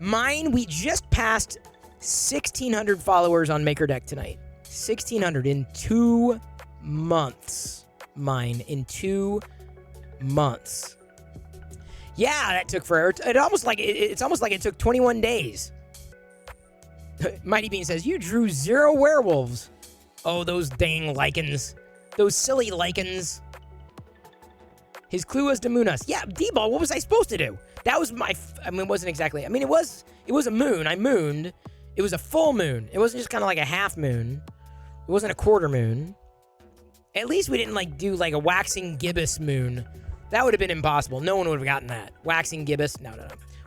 Mine, we just passed 1,600 followers on MakerDeck tonight. 1,600 in 2 months. Mine, in 2 months. Yeah, that took forever. It's almost like it took 21 days. Mighty Bean says, you drew 0 werewolves. Oh, those dang lichens. Those silly lichens. His clue was to moon us. Yeah, D-ball, what was I supposed to do? That was I mean, it wasn't exactly. I mean, it was a moon. I mooned. It was a full moon. It wasn't just kind of like a half moon. It wasn't a quarter moon. At least we didn't like do like a waxing gibbous moon. That would have been impossible. No one would have gotten that. Waxing gibbous? No.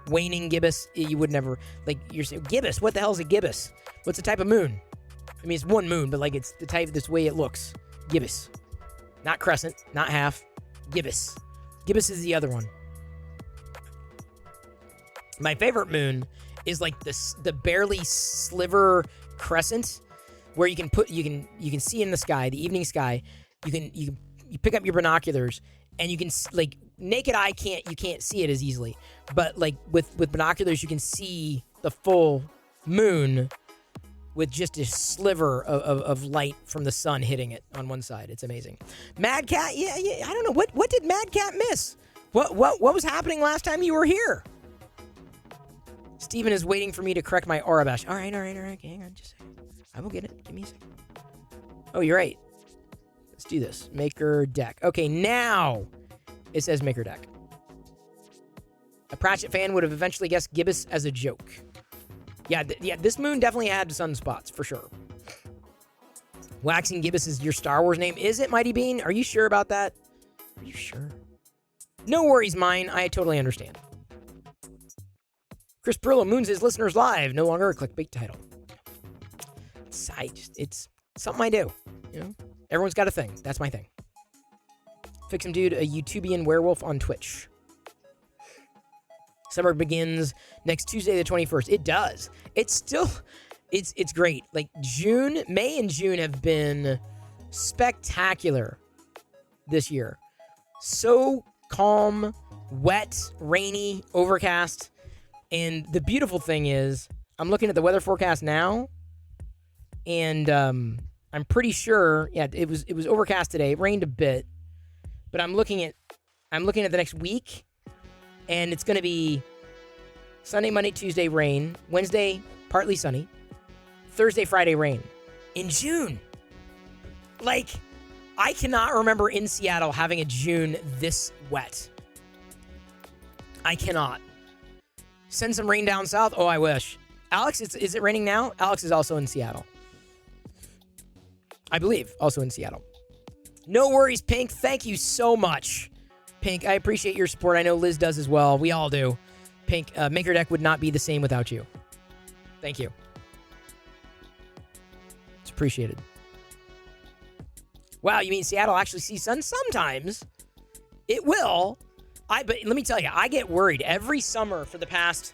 Waning gibbous? You would never, like, you're saying, gibbous? What the hell is a gibbous? What's the type of moon? I mean, it's one moon, but like it's the type, this way it looks. Gibbous. Not crescent, not half. Gibbous. Gibbous is the other one. My favorite moon is like the barely sliver crescent where you can see in the sky, the evening sky. You pick up your binoculars and you can, like, naked eye you can't see it as easily, but like with binoculars you can see the full moon with just a sliver of light from the sun hitting it on one side. It's amazing. Mad Cat, yeah, I don't know what did Mad Cat miss? What was happening last time you were here? Steven is waiting for me to correct my aura bash. All right. Hang on, just a second. I will get it. Give me a second. Oh, you're right. Let's do this. Maker deck. Okay, now it says maker deck. A Pratchett fan would have eventually guessed gibbous as a joke. Yeah, this moon definitely had sunspots, for sure. Waxing gibbous is your Star Wars name. Is it, Mighty Bean? Are you sure about that? Are you sure? No worries, mine. I totally understand. Chris Perillo moons his listeners live. No longer a clickbait title. It's something I do. You know? Everyone's got a thing. That's my thing. Fix him, dude. A YouTubian werewolf on Twitch. Summer begins next Tuesday, the 21st. It does. It's still, it's great. Like May and June have been spectacular this year. So calm, wet, rainy, overcast. And the beautiful thing is, I'm looking at the weather forecast now, and I'm pretty sure, yeah, it was overcast today. It rained a bit, but I'm looking at the next week, and it's going to be Sunday, Monday, Tuesday, rain. Wednesday, partly sunny. Thursday, Friday, rain. In June. Like, I cannot remember in Seattle having a June this wet. I cannot. Send some rain down south? Oh, I wish. Alex, is it raining now? Alex is also in Seattle. I believe, also in Seattle. No worries, Pink. Thank you so much. Pink, I appreciate your support. I know Liz does as well. We all do. Pink, Maker Deck would not be the same without you. Thank you. It's appreciated. Wow, you mean Seattle actually sees sun? Sometimes. It will. But let me tell you, I get worried every summer for the past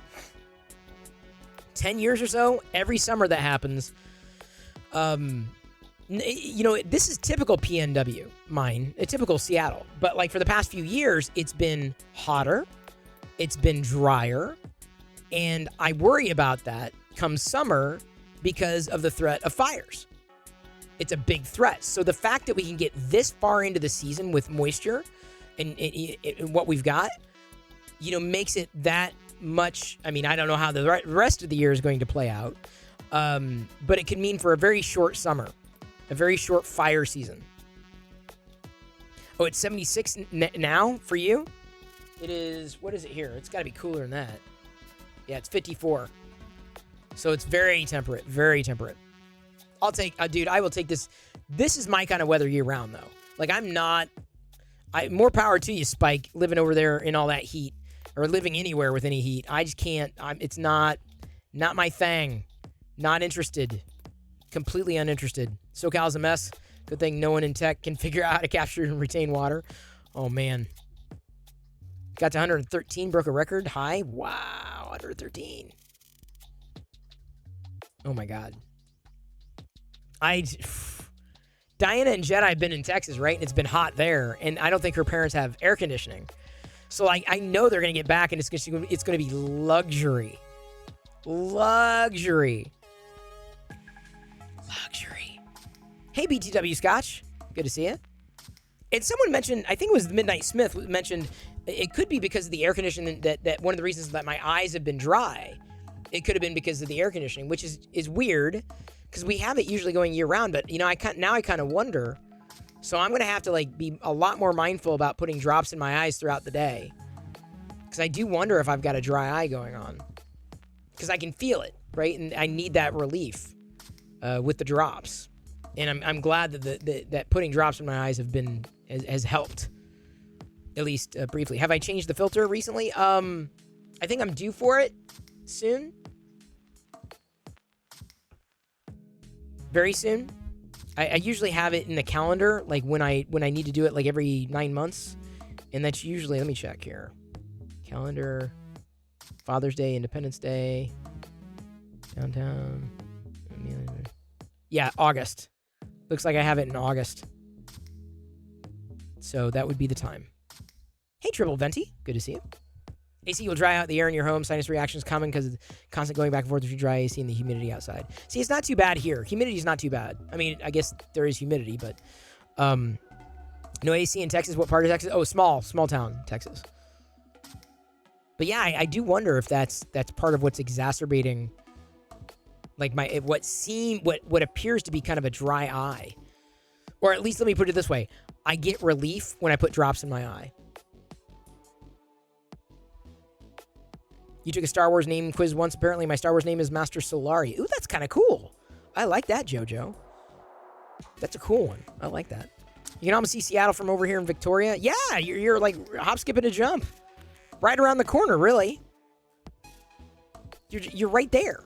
10 years or so. Every summer that happens. You know, this is typical PNW, mine, a typical Seattle. But like for the past few years, it's been hotter, it's been drier, and I worry about that come summer because of the threat of fires. It's a big threat. So the fact that we can get this far into the season with moisture and what we've got, you know, makes it that much. I mean, I don't know how the rest of the year is going to play out, but it could mean for a very short summer. A very short fire season. Oh, it's 76 now for you? It is, what is it here? It's got to be cooler than that. Yeah, it's 54. So it's very temperate, very temperate. I'll take, dude, I will take this. This is my kind of weather year round, though. Like, more power to you, Spike, living over there in all that heat, or living anywhere with any heat. I just can't, it's not my thing. Not interested. Completely uninterested. SoCal's a mess. Good thing no one in tech can figure out how to capture and retain water. Oh, man. Got to 113, broke a record high. Wow, 113. Oh, my God. Diana and Jedi have been in Texas, right? And it's been hot there. And I don't think her parents have air conditioning. So, like, I know they're going to get back, and it's going to be luxury. Luxury. Hey, BTW Scotch. Good to see you. And someone mentioned, I think it was Midnight Smith, mentioned it could be because of the air conditioning that one of the reasons that my eyes have been dry it could have been because of the air conditioning, which is weird because we have it usually going year round. But, you know, I kind of wonder. So I'm going to have to, like, be a lot more mindful about putting drops in my eyes throughout the day. Because I do wonder if I've got a dry eye going on. Because I can feel it, right? And I need that relief with the drops. And I'm glad that putting drops in my eyes has helped, at least briefly. Have I changed the filter recently? I think I'm due for it soon. Very soon. I usually have it in the calendar, like when I need to do it, like every 9 months. And that's usually, let me check here. Calendar, Father's Day, Independence Day, downtown. Yeah, August. Looks like I have it in August. So that would be the time. Hey, Triple Venti. Good to see you. AC will dry out the air in your home. Sinus reactions common because of constant going back and forth between dry AC and the humidity outside. See, it's not too bad here. Humidity is not too bad. I mean, I guess there is humidity, but no AC in Texas. What part of Texas? Oh, small town, Texas. But yeah, I do wonder if that's part of what's exacerbating, like what appears to be kind of a dry eye, or at least let me put it this way: I get relief when I put drops in my eye. You took a Star Wars name quiz once. Apparently, my Star Wars name is Master Solari. Ooh, that's kind of cool. I like that, JoJo. That's a cool one. I like that. You can almost see Seattle from over here in Victoria. Yeah, you're like hop, skip, and a jump. Right around the corner, really. You're right there.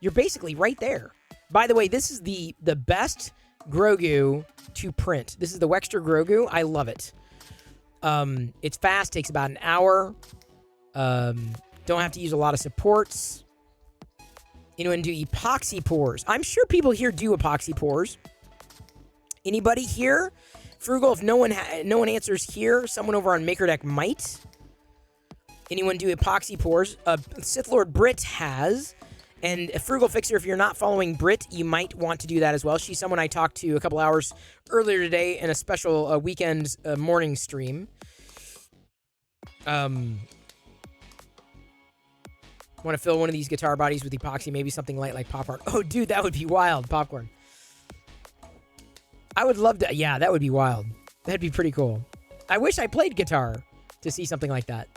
You're basically right there. By the way, this is the best Grogu to print. This is the Wexter Grogu. I love it. It's fast. Takes about an hour. Don't have to use a lot of supports. You know, and do epoxy pours. I'm sure people here do epoxy pours. Anybody here? Frugal, if no one answers here, someone over on MakerDeck might. Anyone do epoxy pours? Sith Lord Brit has. And Frugal Fixer, if you're not following Brit, you might want to do that as well. She's someone I talked to a couple hours earlier today in a special weekend morning stream. Want to fill one of these guitar bodies with epoxy, maybe something light like popcorn. Oh, dude, that would be wild, popcorn. I would love to. Yeah, that would be wild. That'd be pretty cool. I wish I played guitar to see something like that.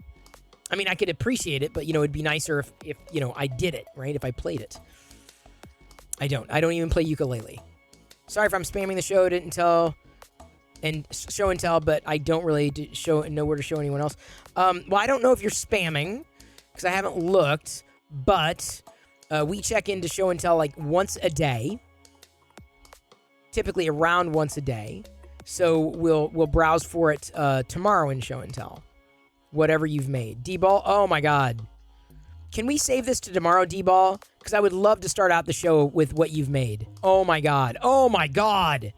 I mean, I could appreciate it, but, you know, it'd be nicer if you know, I did it, right? If I played it. I don't even play ukulele. Sorry if I'm spamming the show, didn't tell, and show and tell, but I don't really know where to show anyone else. Well, I don't know if you're spamming, because I haven't looked, but we check into show and tell like once a day. Typically around once a day. So we'll browse for it tomorrow in show and tell. Whatever you've made. D-Ball, oh my God. Can we save this to tomorrow, D-Ball? Because I would love to start out the show with what you've made. Oh my God. Oh my God.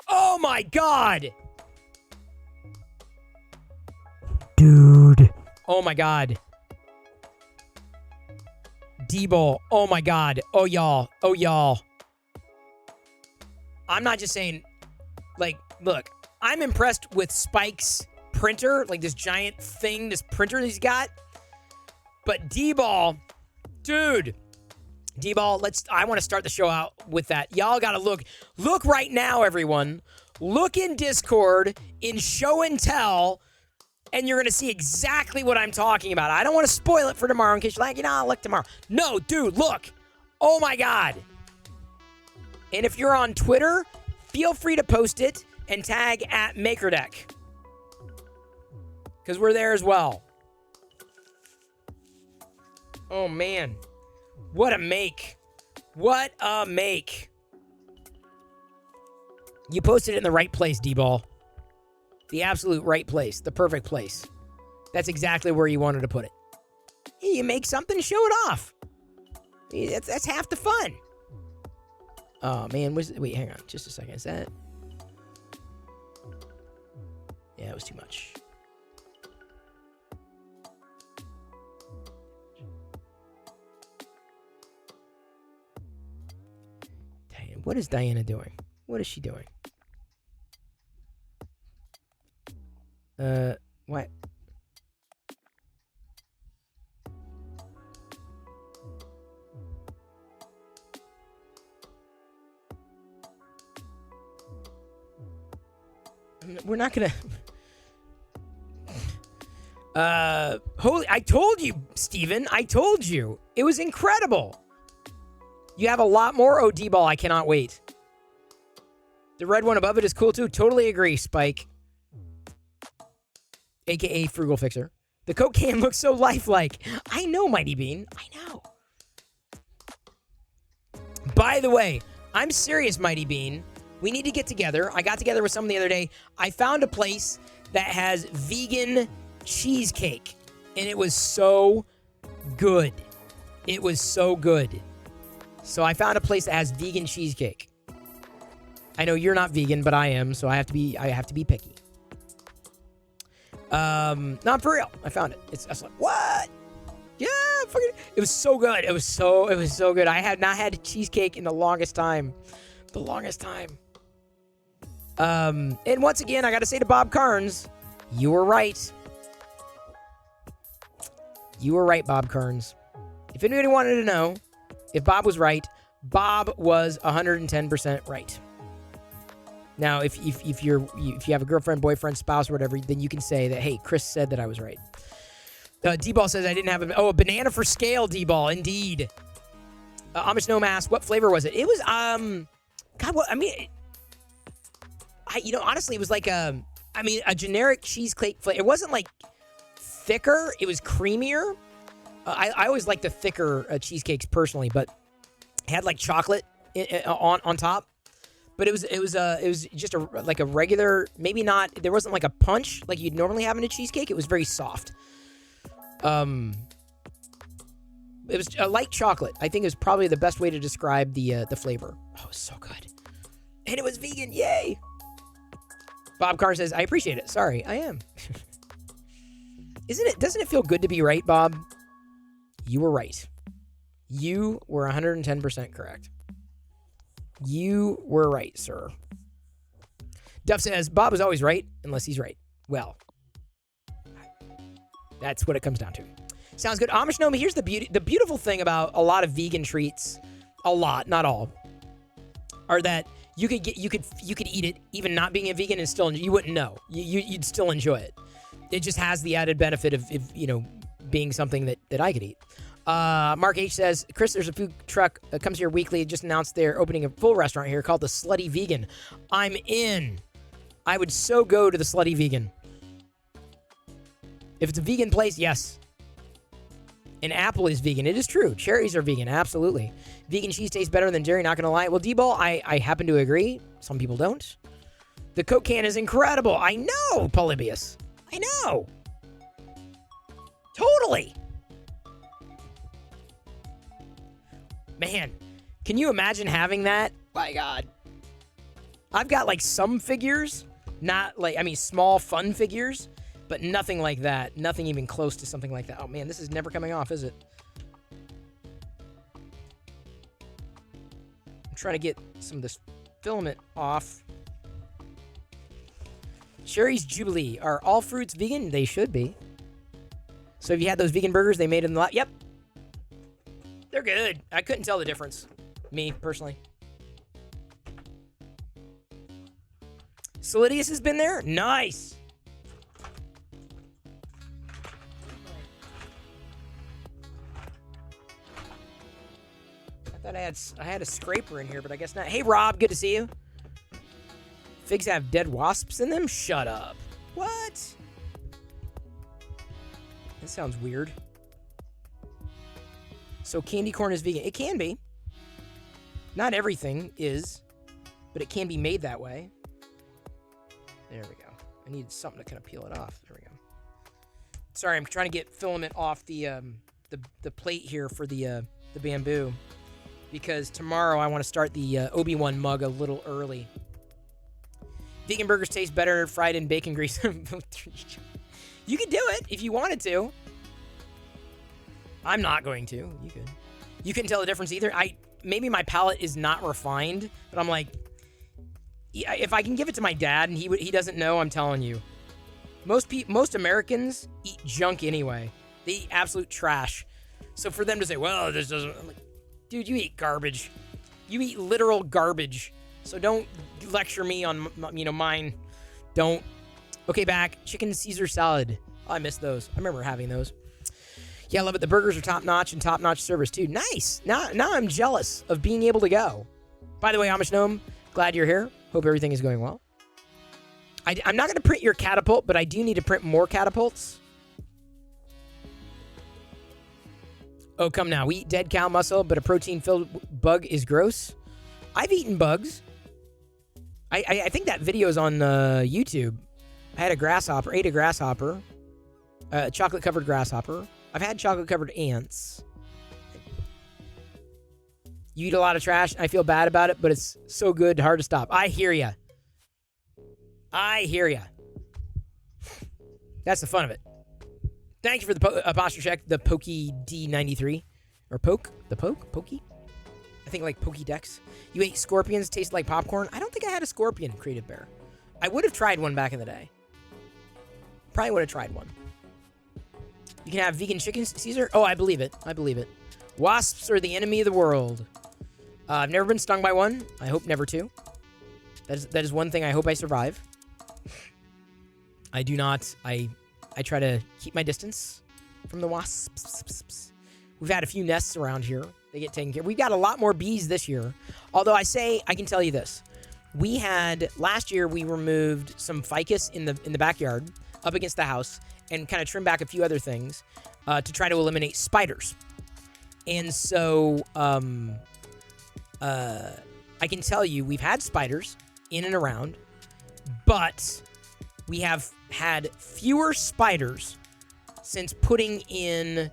Oh my God. Dude. Oh my God. D-Ball. Oh my God. Oh y'all. Oh y'all. I'm not just saying, like, look, I'm impressed with Spike's printer, like this giant thing, this printer that he's got. But D-Ball, dude, D-Ball, I want to start the show out with that. Y'all got to look right now, everyone. Look in Discord, in show and tell, and you're going to see exactly what I'm talking about. I don't want to spoil it for tomorrow in case you're like, you know, I'll look tomorrow. No, dude, look. Oh my God. And if you're on Twitter, feel free to post it and tag at MakerDeck. Because we're there as well. Oh, man. What a make. What a make. You posted it in the right place, D-Ball. The absolute right place. The perfect place. That's exactly where you wanted to put it. You make something, show it off. That's half the fun. Oh, man. Wait, hang on. Just a second. Is that... Yeah, it was too much. Damn, what is Diana doing? What is she doing? What? We're not gonna. I told you, Steven. I told you. It was incredible. You have a lot more OD ball. I cannot wait. The red one above it is cool too. Totally agree, Spike. AKA Frugal Fixer. The Coke can looks so lifelike. I know, Mighty Bean. I know. By the way, I'm serious, Mighty Bean. We need to get together. I got together with someone the other day. I found a place that has vegan cheesecake, and it was so good. It was so good. So I found a place that has vegan cheesecake. I know you're not vegan, but I am, so I have to be picky. Not for real. I found it. I was like, what? Yeah, fucking. It was so good. It was so good. I had not had cheesecake in the longest time. And once again, I got to say to Bob Carnes, you were right. You were right, Bob Carnes. If anybody wanted to know if Bob was right, Bob was 110% right. Now, if you have a girlfriend, boyfriend, spouse, or whatever, then you can say that, hey, Chris said that I was right. D-Ball says I didn't have a banana for scale, D-Ball, indeed. Amish Gnome asks, what flavor was it? It was, honestly, it was like a generic cheesecake flavor. It wasn't like thicker, it was creamier. I always like the thicker cheesecakes personally, but it had like chocolate on top. But it was just like a regular, maybe not, there wasn't like a punch like you'd normally have in a cheesecake. It was very soft. It was a light chocolate. I think is probably the best way to describe the flavor. Oh, it was so good. And it was vegan. Yay. Bob Carr says, I appreciate it. Sorry, I am. Doesn't it feel good to be right, Bob? You were right. You were 110% correct. You were right, sir. Duff says, Bob is always right, unless he's right. Well, that's what it comes down to. Sounds good. Amish Gnome, here's the beautiful thing about a lot of vegan treats, a lot, not all, are that you could eat it even not being a vegan and still, you wouldn't know. You'd still enjoy it. It just has the added benefit of being something that I could eat. Mark H says, Chris, there's a food truck that comes here weekly. It just announced they're opening a full restaurant here called the Slutty Vegan. I'm in. I would so go to the Slutty Vegan. If it's a vegan place, yes. An apple is vegan. It is true. Cherries are vegan. Absolutely. Vegan cheese tastes better than dairy, not going to lie. Well, D-Ball, I happen to agree. Some people don't. The Coke can is incredible. I know, Polybius. I know. Totally. Man, can you imagine having that? My God. I've got like some figures, small fun figures, but nothing like that. Nothing even close to something like that. Oh man, this is never coming off, is it? I'm trying to get some of this filament off. Sherry's Jubilee. Are all fruits vegan? They should be. So have you had those vegan burgers they made in the lab? Yep. They're good. I couldn't tell the difference. Me, personally. Solidius has been there? Nice. I thought I had a scraper in here, but I guess not. Hey, Rob, good to see you. Figs have dead wasps in them? Shut up. What? That sounds weird. So candy corn is vegan. It can be. Not everything is, but it can be made that way. There we go. I need something to kind of peel it off. There we go. Sorry, I'm trying to get filament off the plate here for the bamboo, because tomorrow I want to start the Obi-Wan mug a little early. Vegan burgers taste better fried in bacon grease. You could do it if you wanted to. I'm not going to. You could. You couldn't tell the difference either. Maybe my palate is not refined, but I'm like, if I can give it to my dad and he doesn't know, I'm telling you. Most Americans eat junk anyway. They eat absolute trash. So for them to say, well, this doesn't, I'm like, dude, you eat garbage. You eat literal garbage. So don't lecture me on mine. Don't. Okay, back. Chicken Caesar salad. Oh, I miss those. I remember having those. Yeah, I love it. The burgers are top-notch and top-notch service, too. Nice. Now I'm jealous of being able to go. By the way, Amish Gnome, glad you're here. Hope everything is going well. I'm not going to print your catapult, but I do need to print more catapults. Oh, come now. We eat dead cow muscle, but a protein-filled bug is gross. I've eaten bugs. I think that video is on YouTube. I had a grasshopper, ate a grasshopper. Chocolate-covered grasshopper. I've had chocolate-covered ants. You eat a lot of trash. I feel bad about it, but it's so good, hard to stop. I hear ya. I hear ya. That's the fun of it. Thank you for the apostrophe check, the Pokey D93. Or Poke? The Poke? Pokey? I think like Pokédex. You ate scorpions, tasted like popcorn. I don't think I had a scorpion, Creative Bear. I would have tried one back in the day. Probably would have tried one. You can have vegan chicken, Caesar? Oh, I believe it. I believe it. Wasps are the enemy of the world. I've never been stung by one. I hope never to. That is one thing I hope I survive. I do not. I try to keep my distance from the wasps. We've had a few nests around here. They get taken care of. We've got a lot more bees this year. Although I can tell you this. Last year we removed some ficus in the backyard up against the house and kind of trimmed back a few other things to try to eliminate spiders. And so I can tell you we've had spiders in and around, but we have had fewer spiders since putting in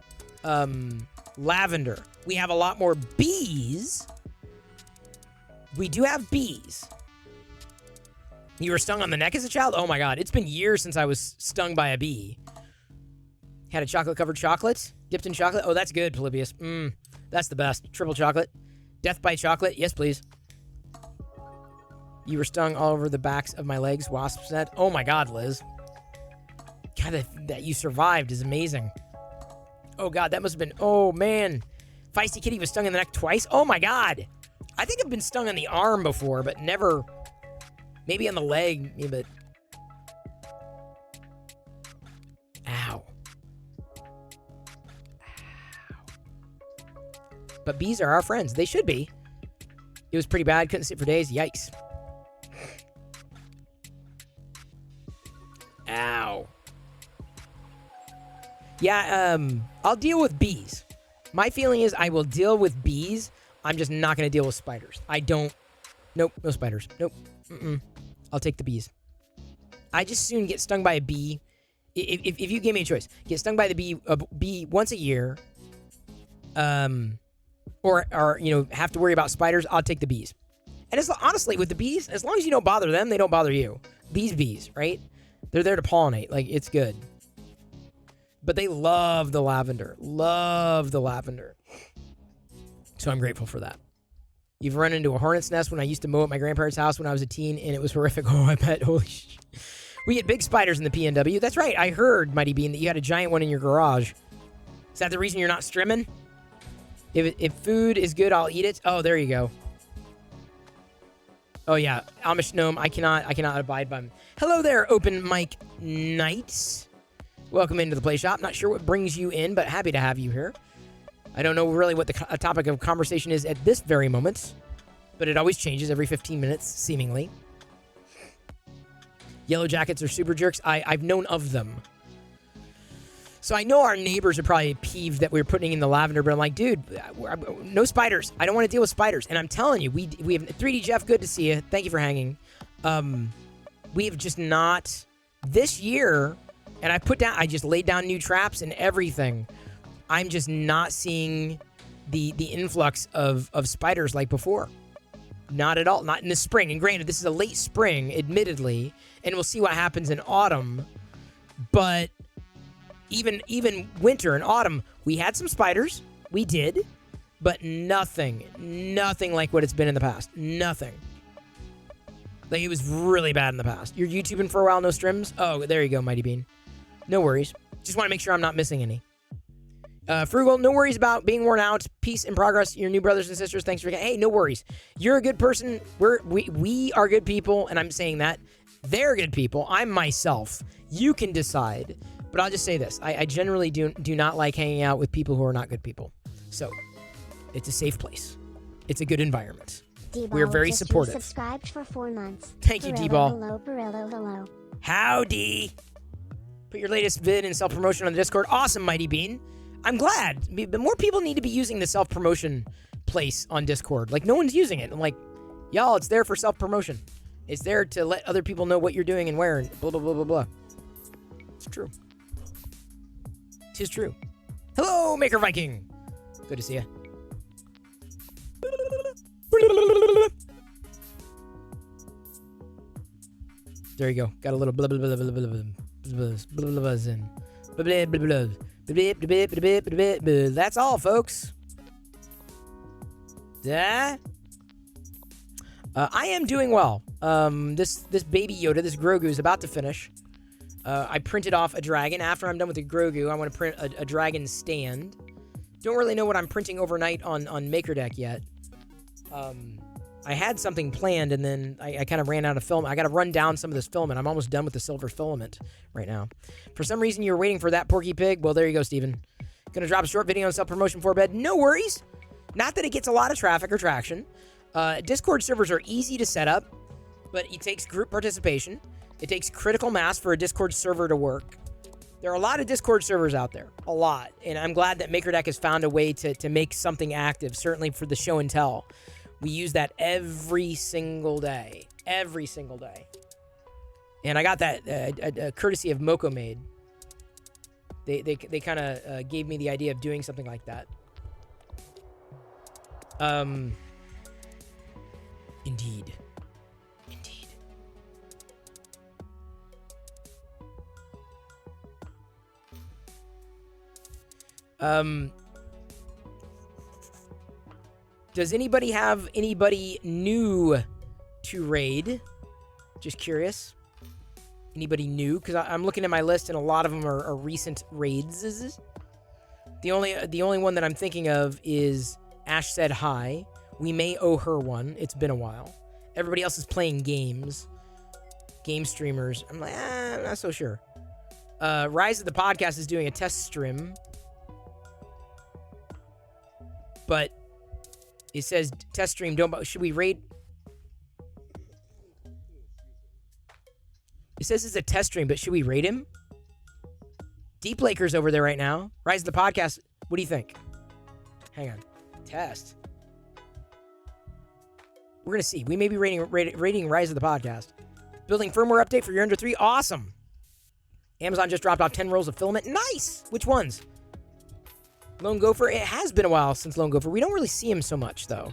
lavender. We have a lot more bees. We do have bees. You were stung on the neck as a child? Oh my god, it's been years since I was stung by a bee. Had a chocolate-covered chocolate? Dipped in chocolate? Oh, that's good, Polybius. That's the best. Triple chocolate. Death by chocolate? Yes, please. You were stung all over the backs of my legs, wasp said. Oh my god, Liz. God, that you survived is amazing. Oh god, that must have been... Oh, man. Feisty Kitty was stung in the neck twice? Oh my god. I think I've been stung on the arm before, but never... Maybe on the leg, but... Ow. But bees are our friends. They should be. It was pretty bad. Couldn't sit for days. Yikes. Ow. Yeah, I'll deal with bees. My feeling is I will deal with bees. I'm just not going to deal with spiders. I don't... Nope, no spiders. Nope. I'll take the bees. I just soon get stung by a bee. If you gave me a choice, get stung by the bee once a year, or have to worry about spiders, I'll take the bees. And honestly, with the bees, as long as you don't bother them, they don't bother you. These bees, right? They're there to pollinate. Like, it's good. But they love the lavender. Love the lavender. So I'm grateful for that. You've run into a hornet's nest when I used to mow at my grandparents' house when I was a teen, and it was horrific. Oh, I bet. Holy shit. We get big spiders in the PNW. That's right. I heard, Mighty Bean, that you had a giant one in your garage. Is that the reason you're not strimming? If food is good, I'll eat it. Oh, there you go. Oh, yeah. Amish Gnome, I cannot abide by them. Hello there, Open Mic Knights. Welcome into the Play Shop. Not sure what brings you in, but happy to have you here. I don't know really what the topic of conversation is at this very moment, but it always changes every 15 minutes, seemingly. Yellow jackets are super jerks. I've known of them. So I know our neighbors are probably peeved that we were putting in the lavender, but I'm like, dude, no spiders. I don't want to deal with spiders. And I'm telling you, we have 3D Jeff, good to see you. Thank you for hanging. We have just not this year, and I just laid down new traps and everything. I'm just not seeing the influx of spiders like before. Not at all. Not in the spring. And granted, this is a late spring, admittedly, and we'll see what happens in autumn. But even winter and autumn, we had some spiders. We did. But nothing like what it's been in the past. Nothing. Like, it was really bad in the past. You're YouTubing for a while, no streams? Oh, there you go, Mighty Bean. No worries. Just want to make sure I'm not missing any. Frugal, no worries about being worn out. Peace and progress, your new brothers and sisters. Thanks for... Hey, no worries. You're a good person. We are good people, and I'm saying that. They're good people. I'm myself. You can decide. But I'll just say this. I generally do not like hanging out with people who are not good people. So, it's a safe place. It's a good environment. We're very supportive. Subscribed for 4 months. Thank you, D-Ball. Hello, Barillo, hello. Howdy. Put your latest vid and self-promotion on the Discord. Awesome, Mighty Bean. I'm glad. But more people need to be using the self-promotion place on Discord. Like, no one's using it. I'm like, y'all, it's there for self-promotion. It's there to let other people know what you're doing and where and blah, blah, blah, blah, blah. It's true. Tis true. Hello, Maker Viking. Good to see you. There you go. Got a little blah blah blah blah blah blah blah blah in. That's all, folks. I am doing well. This baby Yoda, this Grogu, is about to finish. I printed off a dragon. After I'm done with the Grogu, I want to print a dragon stand. Don't really know what I'm printing overnight on MakerDeck yet. I had something planned, and then I kind of ran out of film. I got to run down some of this filament. I'm almost done with the silver filament right now. For some reason, you're waiting for that Porky Pig. Well, there you go, Steven. Gonna drop a short video on self-promotion for bed. No worries. Not that it gets a lot of traffic or traction. Discord servers are easy to set up, but it takes group participation. It takes critical mass for a Discord server to work. There are a lot of Discord servers out there. A lot. And I'm glad that MakerDeck has found a way to make something active, certainly for the show and tell. We use that every single day. Every single day. And I got that courtesy of Moko Made. They kind of gave me the idea of doing something like that. Indeed. Indeed. Does anybody have anybody new to raid? Just curious. Anybody new? Because I'm looking at my list, and a lot of them are recent raids. The only one that I'm thinking of is Ash Said Hi. We may owe her one. It's been a while. Everybody else is playing games. Game streamers. I'm like, I'm not so sure. Rise of the Podcast is doing a test stream. But it says test stream. Should we raid? It says it's a test stream, but should we raid him? Deep Laker's over there right now. Rise of the Podcast. What do you think? Hang on. Test. We're going to see. We may be rating Rise of the Podcast. Building firmware update for your Under 3. Awesome. Amazon just dropped off 10 rolls of filament. Nice. Which ones? Lone Gopher. It has been a while since Lone Gopher. We don't really see him so much, though.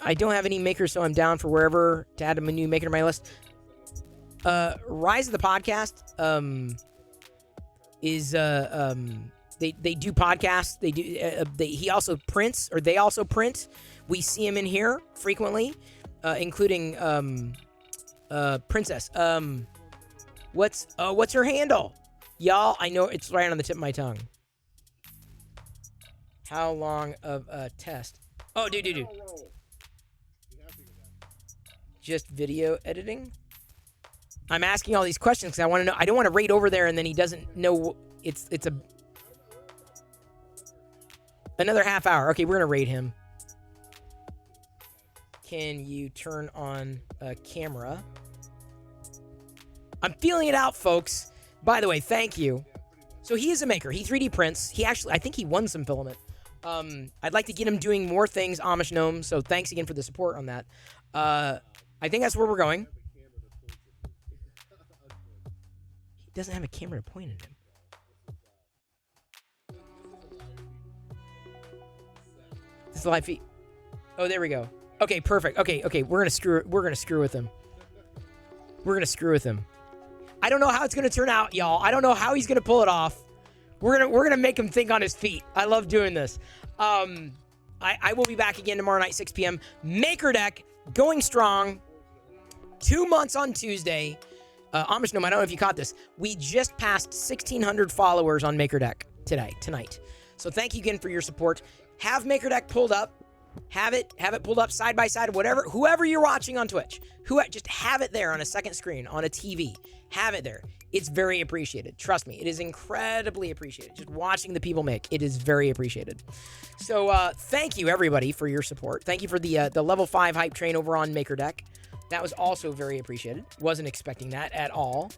I don't have any makers, so I'm down for wherever to add a new maker to my list. Rise of the Podcast is they do podcasts. They do. He also prints, or they also print. We see him in here frequently, including Princess. What's her handle? Y'all, I know it's right on the tip of my tongue. How long of a test? Oh, dude. Just video editing? I'm asking all these questions because I want to know. I don't want to raid over there and then he doesn't know it's another half hour. Okay, we're going to raid him. Can you turn on a camera? I'm feeling it out, folks. By the way, thank you. So he is a maker. He 3D prints. I think he won some filament. I'd like to get him doing more things, Amish Gnome. So thanks again for the support on that. I think that's where we're going. He doesn't have a camera to point at him. This is live feed. Oh, there we go. Okay, perfect. Okay. We're gonna screw with him. We're gonna screw with him. I don't know how it's gonna turn out, y'all. I don't know how he's gonna pull it off. We're gonna make him think on his feet. I love doing this. I will be back again tomorrow night, 6 p.m. MakerDeck going strong. 2 months on Tuesday. Amish Gnome, I don't know if you caught this. We just passed 1,600 followers on MakerDeck tonight. So thank you again for your support. Have MakerDeck pulled up. Have it pulled up side by side, whoever you're watching on Twitch, just have it there on a second screen, on a TV. Have it there. It's very appreciated. Trust me, it is incredibly appreciated. Just watching the people make, it is very appreciated. So thank you, everybody, for your support. Thank you for the level 5 hype train over on Maker Deck. That was also very appreciated. Wasn't expecting that at all.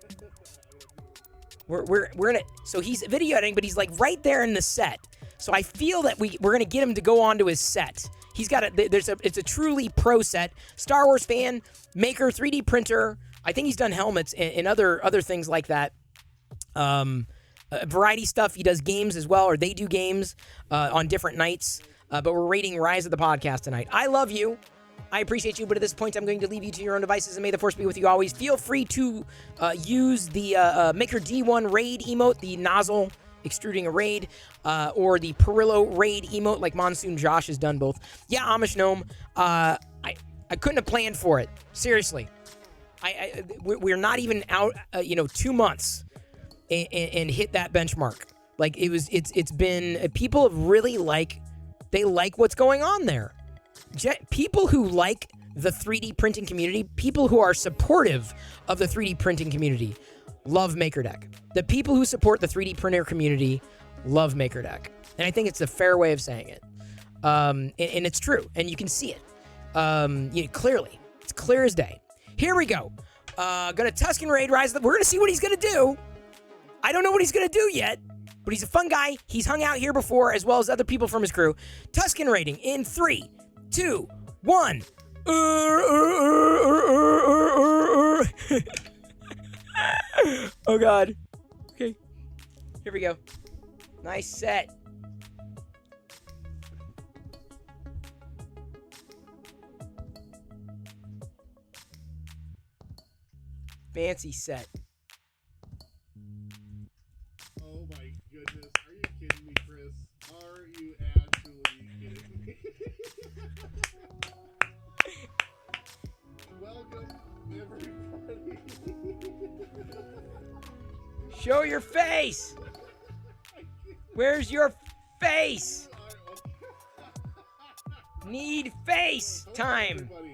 We're in it. So he's video editing, but he's like right there in the set. So I feel that we're gonna get him to go onto his set. He's got it's a truly pro set. Star Wars fan, maker, 3D printer. I think he's done helmets and other things like that. Variety stuff. He does games as well, or they do games on different nights. But we're rating Rise of the Podcast tonight. I love you. I appreciate you, but at this point, I'm going to leave you to your own devices, and may the Force be with you always. Feel free to use the Maker D1 raid emote, the nozzle extruding a raid, or the Perillo raid emote, like Monsoon Josh has done both. Yeah, Amish Gnome, I couldn't have planned for it. Seriously. We're not even out, 2 months and hit that benchmark. Like, it's been, people have really they like what's going on there. People who like the 3D printing community, people who are supportive of the 3D printing community, love MakerDeck. The people who support the 3D printer community love MakerDeck. And I think it's a fair way of saying it. And it's true. And you can see it. Clearly. It's clear as day. Here we go. Gonna Tusken Raid Rise. We're gonna see what he's gonna do. I don't know what he's gonna do yet. But he's a fun guy. He's hung out here before, as well as other people from his crew. Tusken Raiding in 3, 2, 1. Oh, God. Okay. Here we go. Nice set. Fancy set. Oh my goodness. Are you kidding me, Chris? Are you actually kidding me? Welcome, everybody. Show your face. Where's your face? Need face time. Everybody,